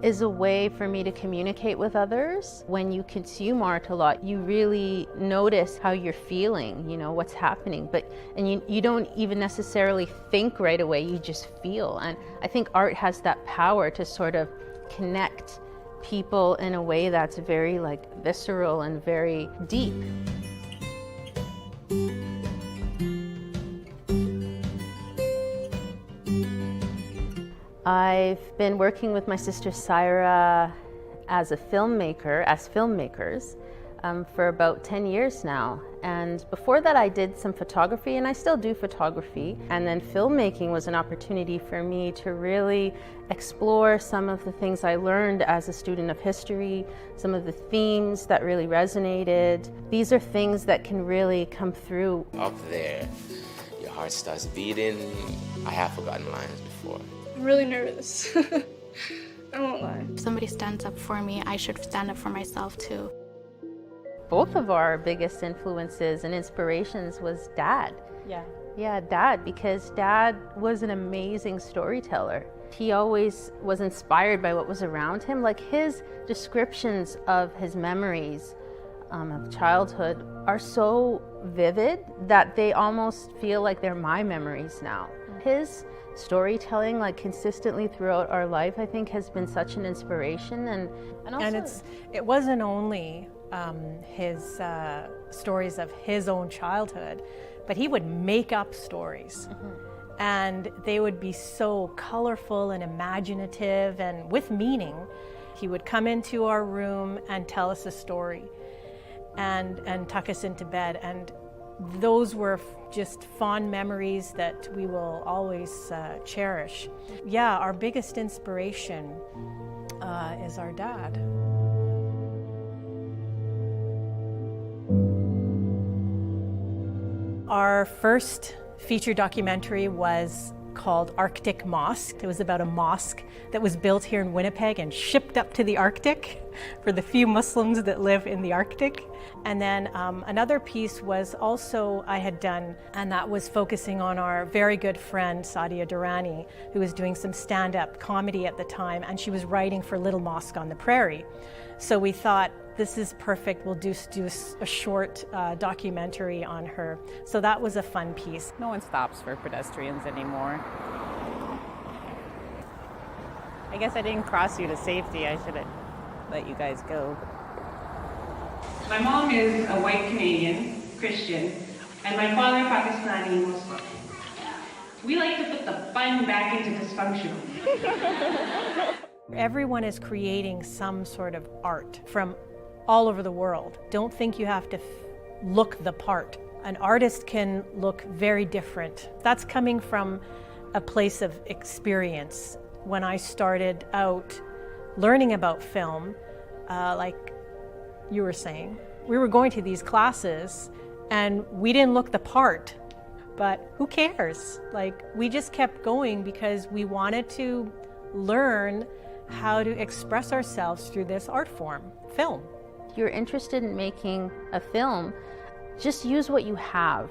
is a way for me to communicate with others. When you consume art a lot, you really notice how you're feeling, you know, what's happening. And you don't even necessarily think right away, you just feel. And I think art has that power to sort of connect people in a way that's very like visceral and very deep. I've been working with my sister Saira as filmmakers, for about 10 years now. And before that I did some photography, and I still do photography. And then filmmaking was an opportunity for me to really explore some of the things I learned as a student of history, some of the themes that really resonated. These are things that can really come through. Up there, your heart starts beating. I have forgotten lines before. I'm really nervous. I won't lie. If somebody stands up for me, I should stand up for myself too. Both of our biggest influences and inspirations was Dad. Yeah, Dad, because Dad was an amazing storyteller. He always was inspired by what was around him. Like his descriptions of his memories of childhood are so vivid that they almost feel like they're my memories now. His storytelling, like consistently throughout our life, I think has been such an inspiration. And it wasn't only his stories of his own childhood, but he would make up stories. And they would be so colorful and imaginative and with meaning. He would come into our room and tell us a story and tuck us into bed. And those were just fond memories that we will always cherish. Yeah, our biggest inspiration is our dad. Our first feature documentary was called Arctic Mosque. It was about a mosque that was built here in Winnipeg and shipped up to the Arctic for the few Muslims that live in the Arctic. And then another piece was also I had done, and that was focusing on our very good friend Sadia Durrani, who was doing some stand-up comedy at the time, and she was writing for Little Mosque on the Prairie. So we thought, this is perfect, we'll do a short documentary on her. So that was a fun piece. No one stops for pedestrians anymore. I guess I didn't cross you to safety. I should have let you guys go. My mom is a white Canadian Christian, and my father Pakistani Muslim. We like to put the fun back into dysfunctional. Everyone is creating some sort of art from all over the world. Don't think you have to look the part. An artist can look very different. That's coming from a place of experience. When I started out learning about film, like you were saying, we were going to these classes and we didn't look the part, but who cares? Like, we just kept going because we wanted to learn how to express ourselves through this art form, film. If you're interested in making a film, just use what you have.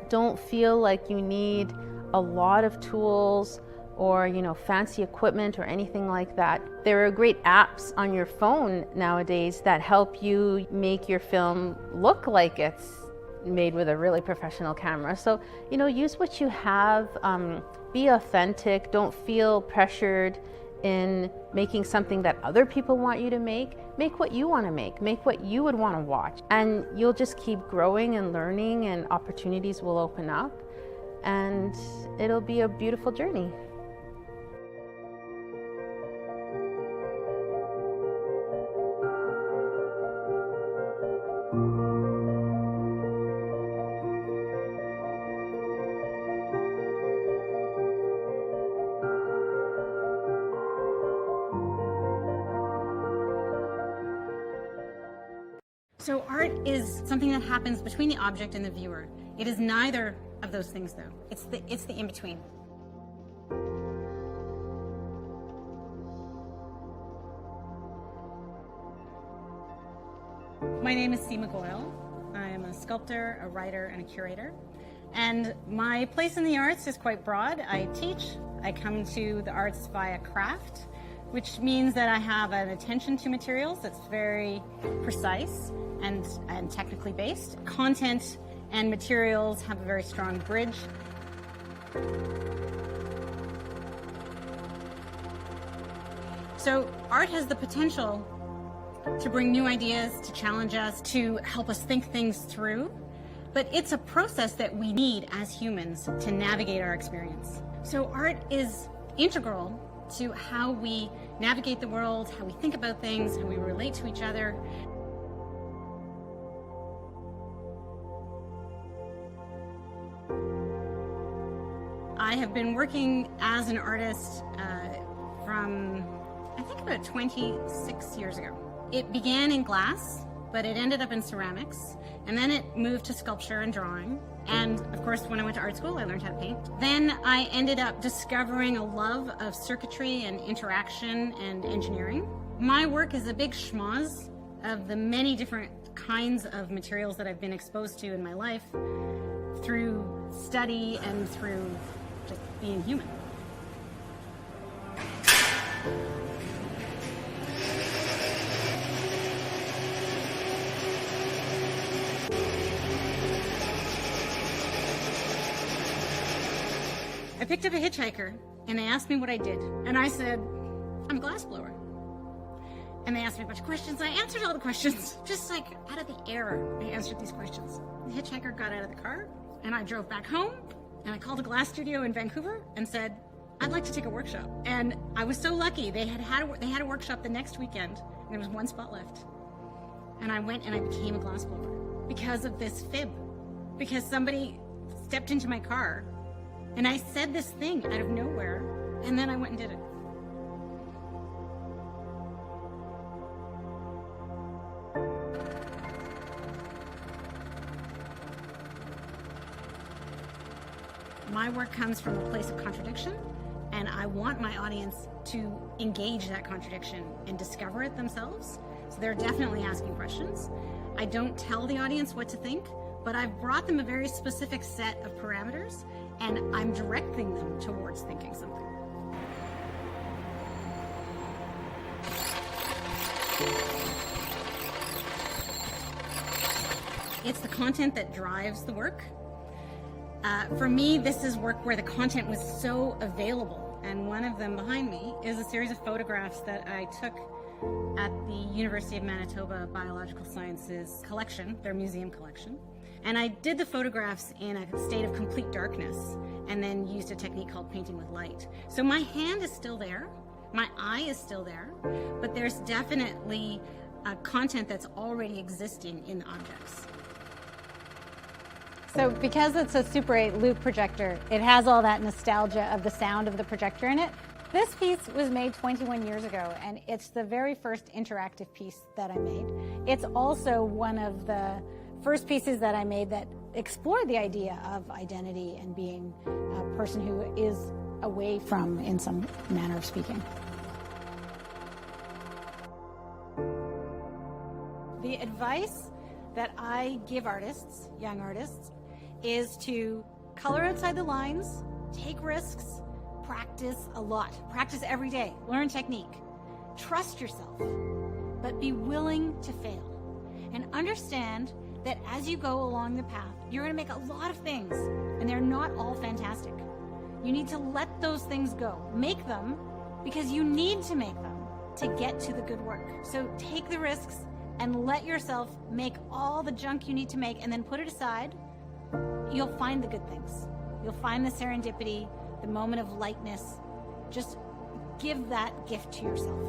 Don't feel like you need a lot of tools or, fancy equipment or anything like that. There are great apps on your phone nowadays that help you make your film look like it's made with a really professional camera. So, use what you have, be authentic, don't feel pressured in making something that other people want you to make. Make what you want to make what you would want to watch. And you'll just keep growing and learning, and opportunities will open up, and it'll be a beautiful journey. So art is something that happens between the object and the viewer. It is neither of those things, though. It's the in-between. My name is Seema Goyal. I am a sculptor, a writer, and a curator. And my place in the arts is quite broad. I teach. I come to the arts via craft, which means that I have an attention to materials that's very precise and technically based. Content and materials have a very strong bridge. So art has the potential to bring new ideas, to challenge us, to help us think things through. But it's a process that we need as humans to navigate our experience. So art is integral to how we navigate the world, how we think about things, how we relate to each other. I have been working as an artist from, I think, about 26 years ago. It began in glass, but it ended up in ceramics, and then it moved to sculpture and drawing. And of course, when I went to art school, I learned how to paint. Then I ended up discovering a love of circuitry and interaction and engineering. My work is a big schmoz of the many different kinds of materials that I've been exposed to in my life through study and through just being human. I picked up a hitchhiker and they asked me what I did. And I said, I'm a glassblower. And they asked me a bunch of questions. I answered all the questions, just like out of the air. I answered these questions. The hitchhiker got out of the car and I drove back home and I called a glass studio in Vancouver and said, I'd like to take a workshop. And I was so lucky. They had a workshop the next weekend and there was one spot left. And I went and I became a glassblower because of this fib. Because somebody stepped into my car and I said this thing out of nowhere, and then I went and did it. My work comes from a place of contradiction, and I want my audience to engage that contradiction and discover it themselves. So they're definitely asking questions. I don't tell the audience what to think, but I've brought them a very specific set of parameters, and I'm directing them towards thinking something. It's the content that drives the work. For me, this is work where the content was so available, and one of them behind me is a series of photographs that I took at the University of Manitoba Biological Sciences collection, their museum collection. And I did the photographs in a state of complete darkness and then used a technique called painting with light. So my hand is still there, my eye is still there, but there's definitely content that's already existing in the objects. So because it's a Super 8 loop projector, it has all that nostalgia of the sound of the projector in it. This piece was made 21 years ago, and it's the very first interactive piece that I made. It's also one of the first pieces that I made that explored the idea of identity and being a person who is away from, in some manner of speaking. The advice that I give artists, young artists, is to color outside the lines, take risks, practice a lot. Practice every day. Learn technique. Trust yourself, but be willing to fail. And understand that as you go along the path, you're going to make a lot of things, and they're not all fantastic. You need to let those things go. Make them because you need to make them to get to the good work. So take the risks and let yourself make all the junk you need to make, and then put it aside. You'll find the good things. You'll find the serendipity, the moment of lightness. Just give that gift to yourself.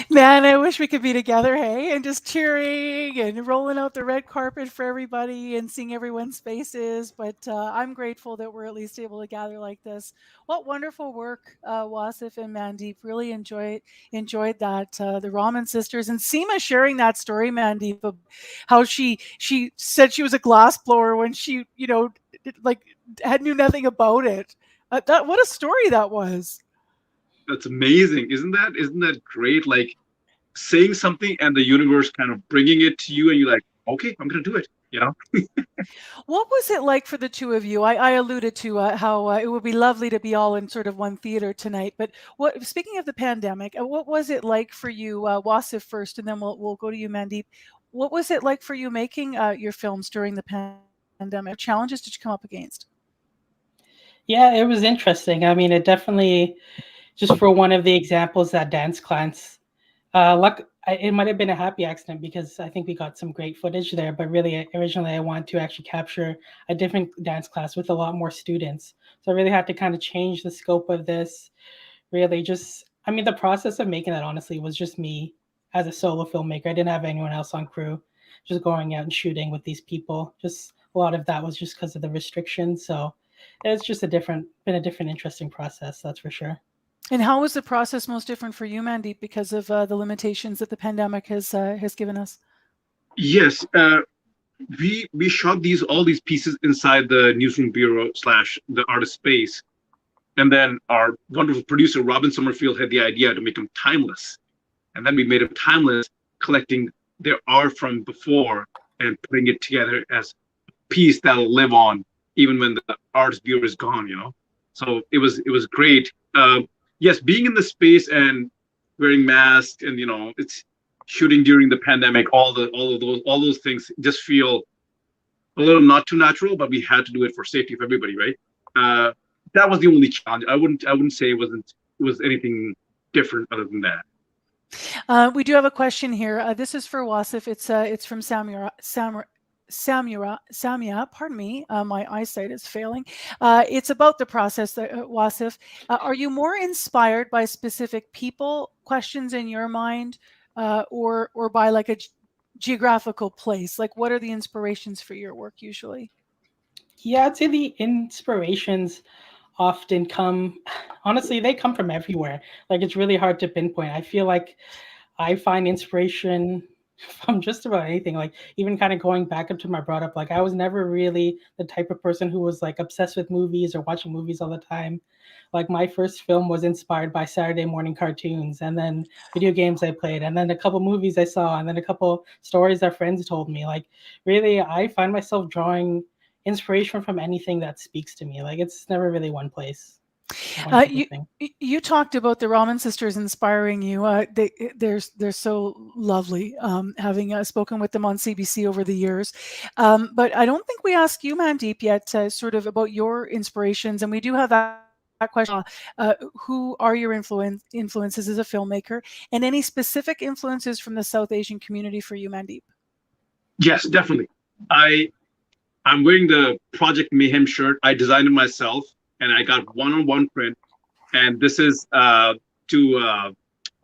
Man, I wish we could be together, hey, and just cheering and rolling out the red carpet for everybody and seeing everyone's faces. But I'm grateful that we're at least able to gather like this. What wonderful work, Wasif and Mandeep. Really enjoyed that. The Raman sisters and Seema sharing that story, Mandeep, of how she said she was a glass blower when she, like knew nothing about it. What a story that was. That's amazing. Isn't that great? Like saying something and the universe kind of bringing it to you, and you're like, okay, I'm going to do it. What was it like for the two of you? I alluded to how it would be lovely to be all in sort of one theater tonight. But speaking of the pandemic, what was it like for you, Wasif first, and then we'll go to you, Mandeep. What was it like for you making your films during the pandemic? What challenges did you come up against? Yeah, it was interesting. I mean, it definitely, just for one of the examples, that dance class, it might have been a happy accident because I think we got some great footage there. But really, originally, I wanted to actually capture a different dance class with a lot more students. So I really had to kind of change the scope of this. Really, the process of making that honestly was just me as a solo filmmaker. I didn't have anyone else on crew. Just going out and shooting with these people. Just a lot of that was just because of the restrictions. So it's just been a different, interesting process. That's for sure. And how was the process most different for you, Mandeep, because of the limitations that the pandemic has given us? Yes, we shot all these pieces inside the newsroom bureau / the artist space, and then our wonderful producer Robin Summerfield had the idea to make them timeless, and then we made them timeless, collecting their art from before and putting it together as a piece that'll live on even when the artist bureau is gone. So it was great. Yes, being in the space and wearing masks, and it's shooting during the pandemic. All those things just feel a little not too natural, but we had to do it for safety of everybody, right? That was the only challenge. I wouldn't say it was anything different other than that. We do have a question here. This is for Wasif. It's from Samia, pardon me, my eyesight is failing. It's about the process, Wasif. Are you more inspired by specific people, questions in your mind, or by like a geographical place? Like, what are the inspirations for your work usually? Yeah, I'd say the inspirations often they come from everywhere. Like, it's really hard to pinpoint. I feel like I find inspiration from just about anything. Like, even kind of going back up to my brought up, like I was never really the type of person who was like obsessed with movies or watching movies all the time. Like, my first film was inspired by Saturday morning cartoons, and then video games I played, and then a couple movies I saw, and then a couple stories that friends told me. Like, really, I find myself drawing inspiration from anything that speaks to me. Like, it's never really one place. You talked about the Raman sisters inspiring you. They're so lovely, having spoken with them on CBC over the years. But I don't think we asked you, Mandeep, yet, sort of about your inspirations. And we do have that question. Who are your influences as a filmmaker, and any specific influences from the South Asian community for you, Mandeep? Yes, definitely. I'm wearing the Project Mayhem shirt. I designed it myself, and I got one-on-one print. And this is to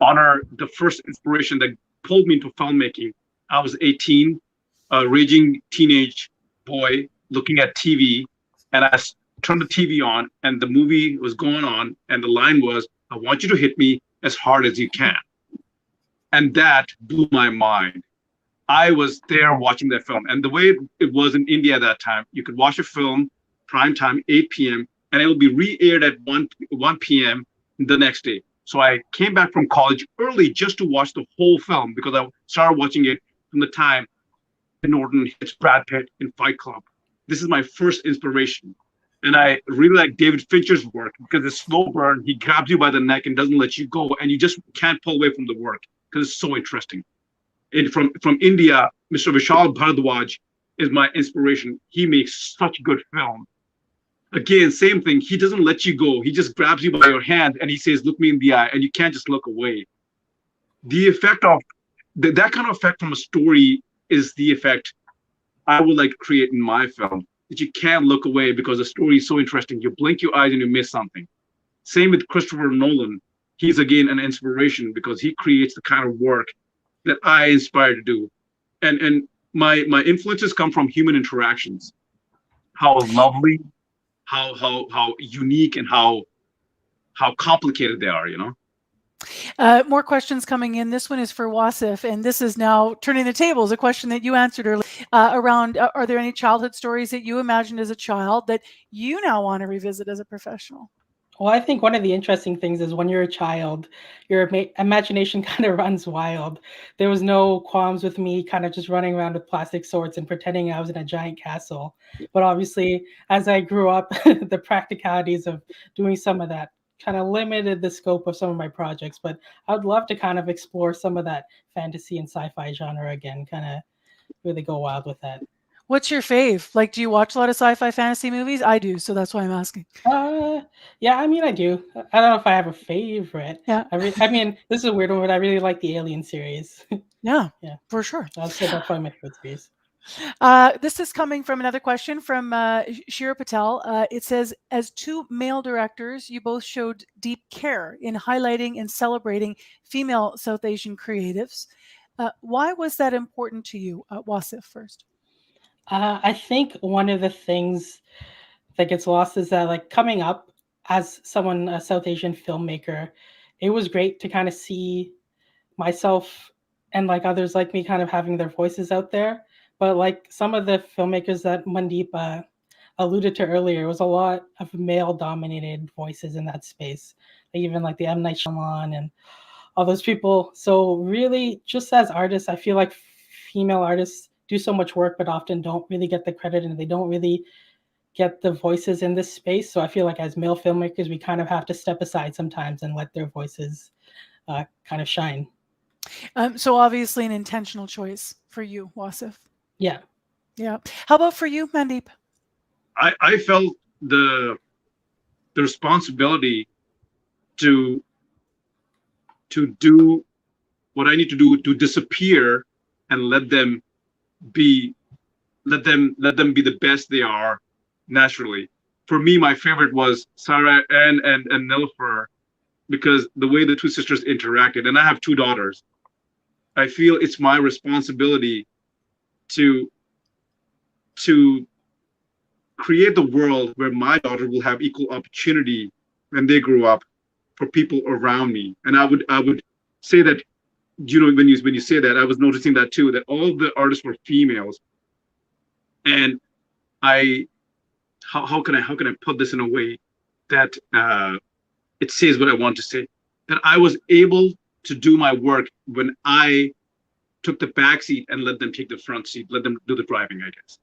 honor the first inspiration that pulled me into filmmaking. I was 18, a raging teenage boy looking at TV, and I turned the TV on, and the movie was going on, and the line was, "I want you to hit me as hard as you can." And that blew my mind. I was there watching that film. And the way it was in India at that time, you could watch a film, prime time, 8 p.m., and it will be re-aired at 1 p.m. the next day. So I came back from college early just to watch the whole film, because I started watching it from the time Norton hits Brad Pitt in Fight Club. This is my first inspiration. And I really like David Fincher's work because it's slow burn. He grabs you by the neck and doesn't let you go, and you just can't pull away from the work because it's so interesting. And from India, Mr. Vishal Bharadwaj is my inspiration. He makes such good film. Again, same thing. He doesn't let you go. He just grabs you by your hand and he says, "Look me in the eye," and you can't just look away. The effect of that kind of effect from a story is the effect I would like to create in my film. That you can't look away because the story is so interesting. You blink your eyes and you miss something. Same with Christopher Nolan. He's again an inspiration because he creates the kind of work that I aspire to do. And my influences come from human interactions. How lovely, how unique, and how complicated they are, you know? More questions coming in. This one is for Wasif, and this is now turning the tables, a question that you answered earlier around, are there any childhood stories that you imagined as a child that you now want to revisit as a professional? Well, I think one of the interesting things is when you're a child, your imagination kind of runs wild. There was no qualms with me kind of just running around with plastic swords and pretending I was in a giant castle. But obviously, as I grew up, the practicalities of doing some of that kind of limited the scope of some of my projects. But I would love to kind of explore some of that fantasy and sci-fi genre again, kind of really go wild with that. What's your fave? Like, do you watch a lot of sci-fi fantasy movies? I do, so that's why I'm asking. Yeah, I mean, I do. I don't know if I have a favorite. Yeah. I mean, this is a weird one, but I really like the Alien series. Yeah, yeah, for sure. I'd say that's probably my favorite series. This is coming from another question from Shira Patel. It says, as two male directors, you both showed deep care in highlighting and celebrating female South Asian creatives. Why was that important to you? Wasif first. I think one of the things that gets lost is that, like, coming up as someone, a South Asian filmmaker, it was great to kind of see myself and like others like me kind of having their voices out there. But like some of the filmmakers that Mandeep alluded to earlier, it was a lot of male-dominated voices in that space. Like even like the M. Night Shyamalan and all those people. So really, just as artists, I feel like female artists do so much work, but often don't really get the credit, and they don't really get the voices in this space. So I feel like as male filmmakers, we kind of have to step aside sometimes and let their voices kind of shine. So obviously an intentional choice for you, Wasif. Yeah. Yeah. How about for you, Mandeep? I felt the responsibility to do what I need to do, to disappear and let them be the best they are naturally. For me, my favorite was Sarah and Nilüfer, because the way the two sisters interacted, and I have two daughters. I feel it's my responsibility to create the world where my daughter will have equal opportunity when they grow up for people around me. And I would say that, you know, when you say that, I was noticing that too, that all the artists were females. And how can I put this in a way that it says what I want to say? That I was able to do my work when I took the back seat and let them take the front seat, let them do the driving, I guess.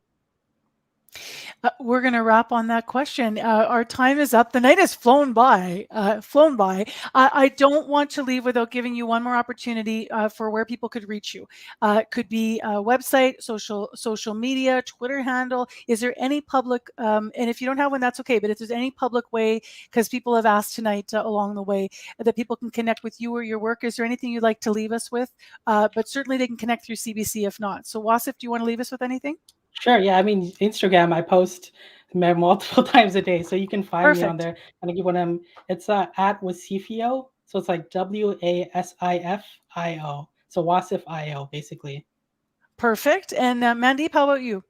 We're going to wrap on that question. Our time is up. The night has flown by. I don't want to leave without giving you one more opportunity for where people could reach you. It could be a website, social media, Twitter handle. Is there any public? And if you don't have one, that's okay. But if there's any public way, because people have asked tonight along the way that people can connect with you or your work, is there anything you'd like to leave us with? But certainly they can connect through CBC if not. So Wasif, do you want to leave us with anything? Sure. Yeah. I mean, Instagram, I post multiple times a day, so you can find me on there. And I give one of them. It's at Wasifio. So it's like WASIFIO. So Wasif IO, basically. Perfect. And Mandeep, how about you?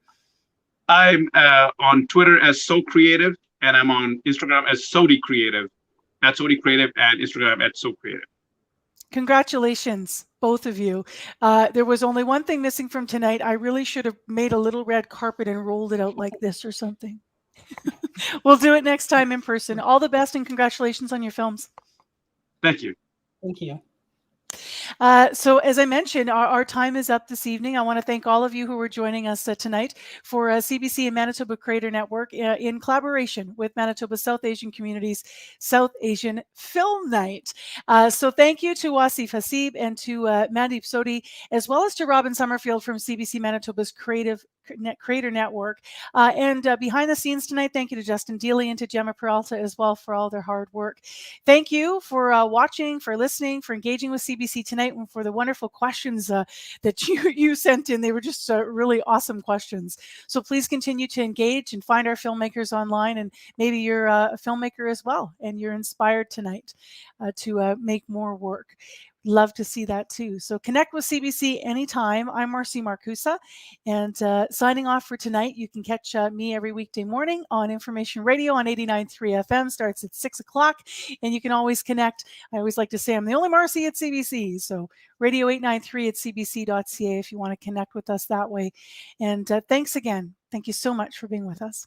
I'm on Twitter as So Creative, and I'm on Instagram as Sohdi Creative, at Sohdi Creative, and Instagram at So Creative. Congratulations, both of you. There was only one thing missing from tonight. I really should have made a little red carpet and rolled it out like this or something. We'll do it next time in person. All the best and congratulations on your films. Thank you. Thank you. So as I mentioned, our time is up this evening. I want to thank all of you who were joining us tonight for CBC and Manitoba Creator Network in collaboration with Manitoba South Asian Community's South Asian Film Night. So thank you to Wasif Haseeb and to Mandeep Sohdi, as well as to Robin Summerfield from CBC Manitoba's Creator Network. And behind the scenes tonight, thank you to Justin Dealey and to Gemma Peralta as well for all their hard work. Thank you for watching, for listening, for engaging with CBC tonight, and for the wonderful questions that you sent in. They were just really awesome questions. So please continue to engage and find our filmmakers online, and maybe you're a filmmaker as well, and you're inspired tonight to make more work. Love to see that too. So connect with CBC anytime. I'm Marcy Markusa, and signing off for tonight. You can catch me every weekday morning on Information Radio on 89.3 FM. Starts at 6 o'clock, and you can always connect. I always like to say I'm the only Marcy at CBC, so radio 893 at cbc.ca if you want to connect with us that way. And thanks again. Thank you so much for being with us.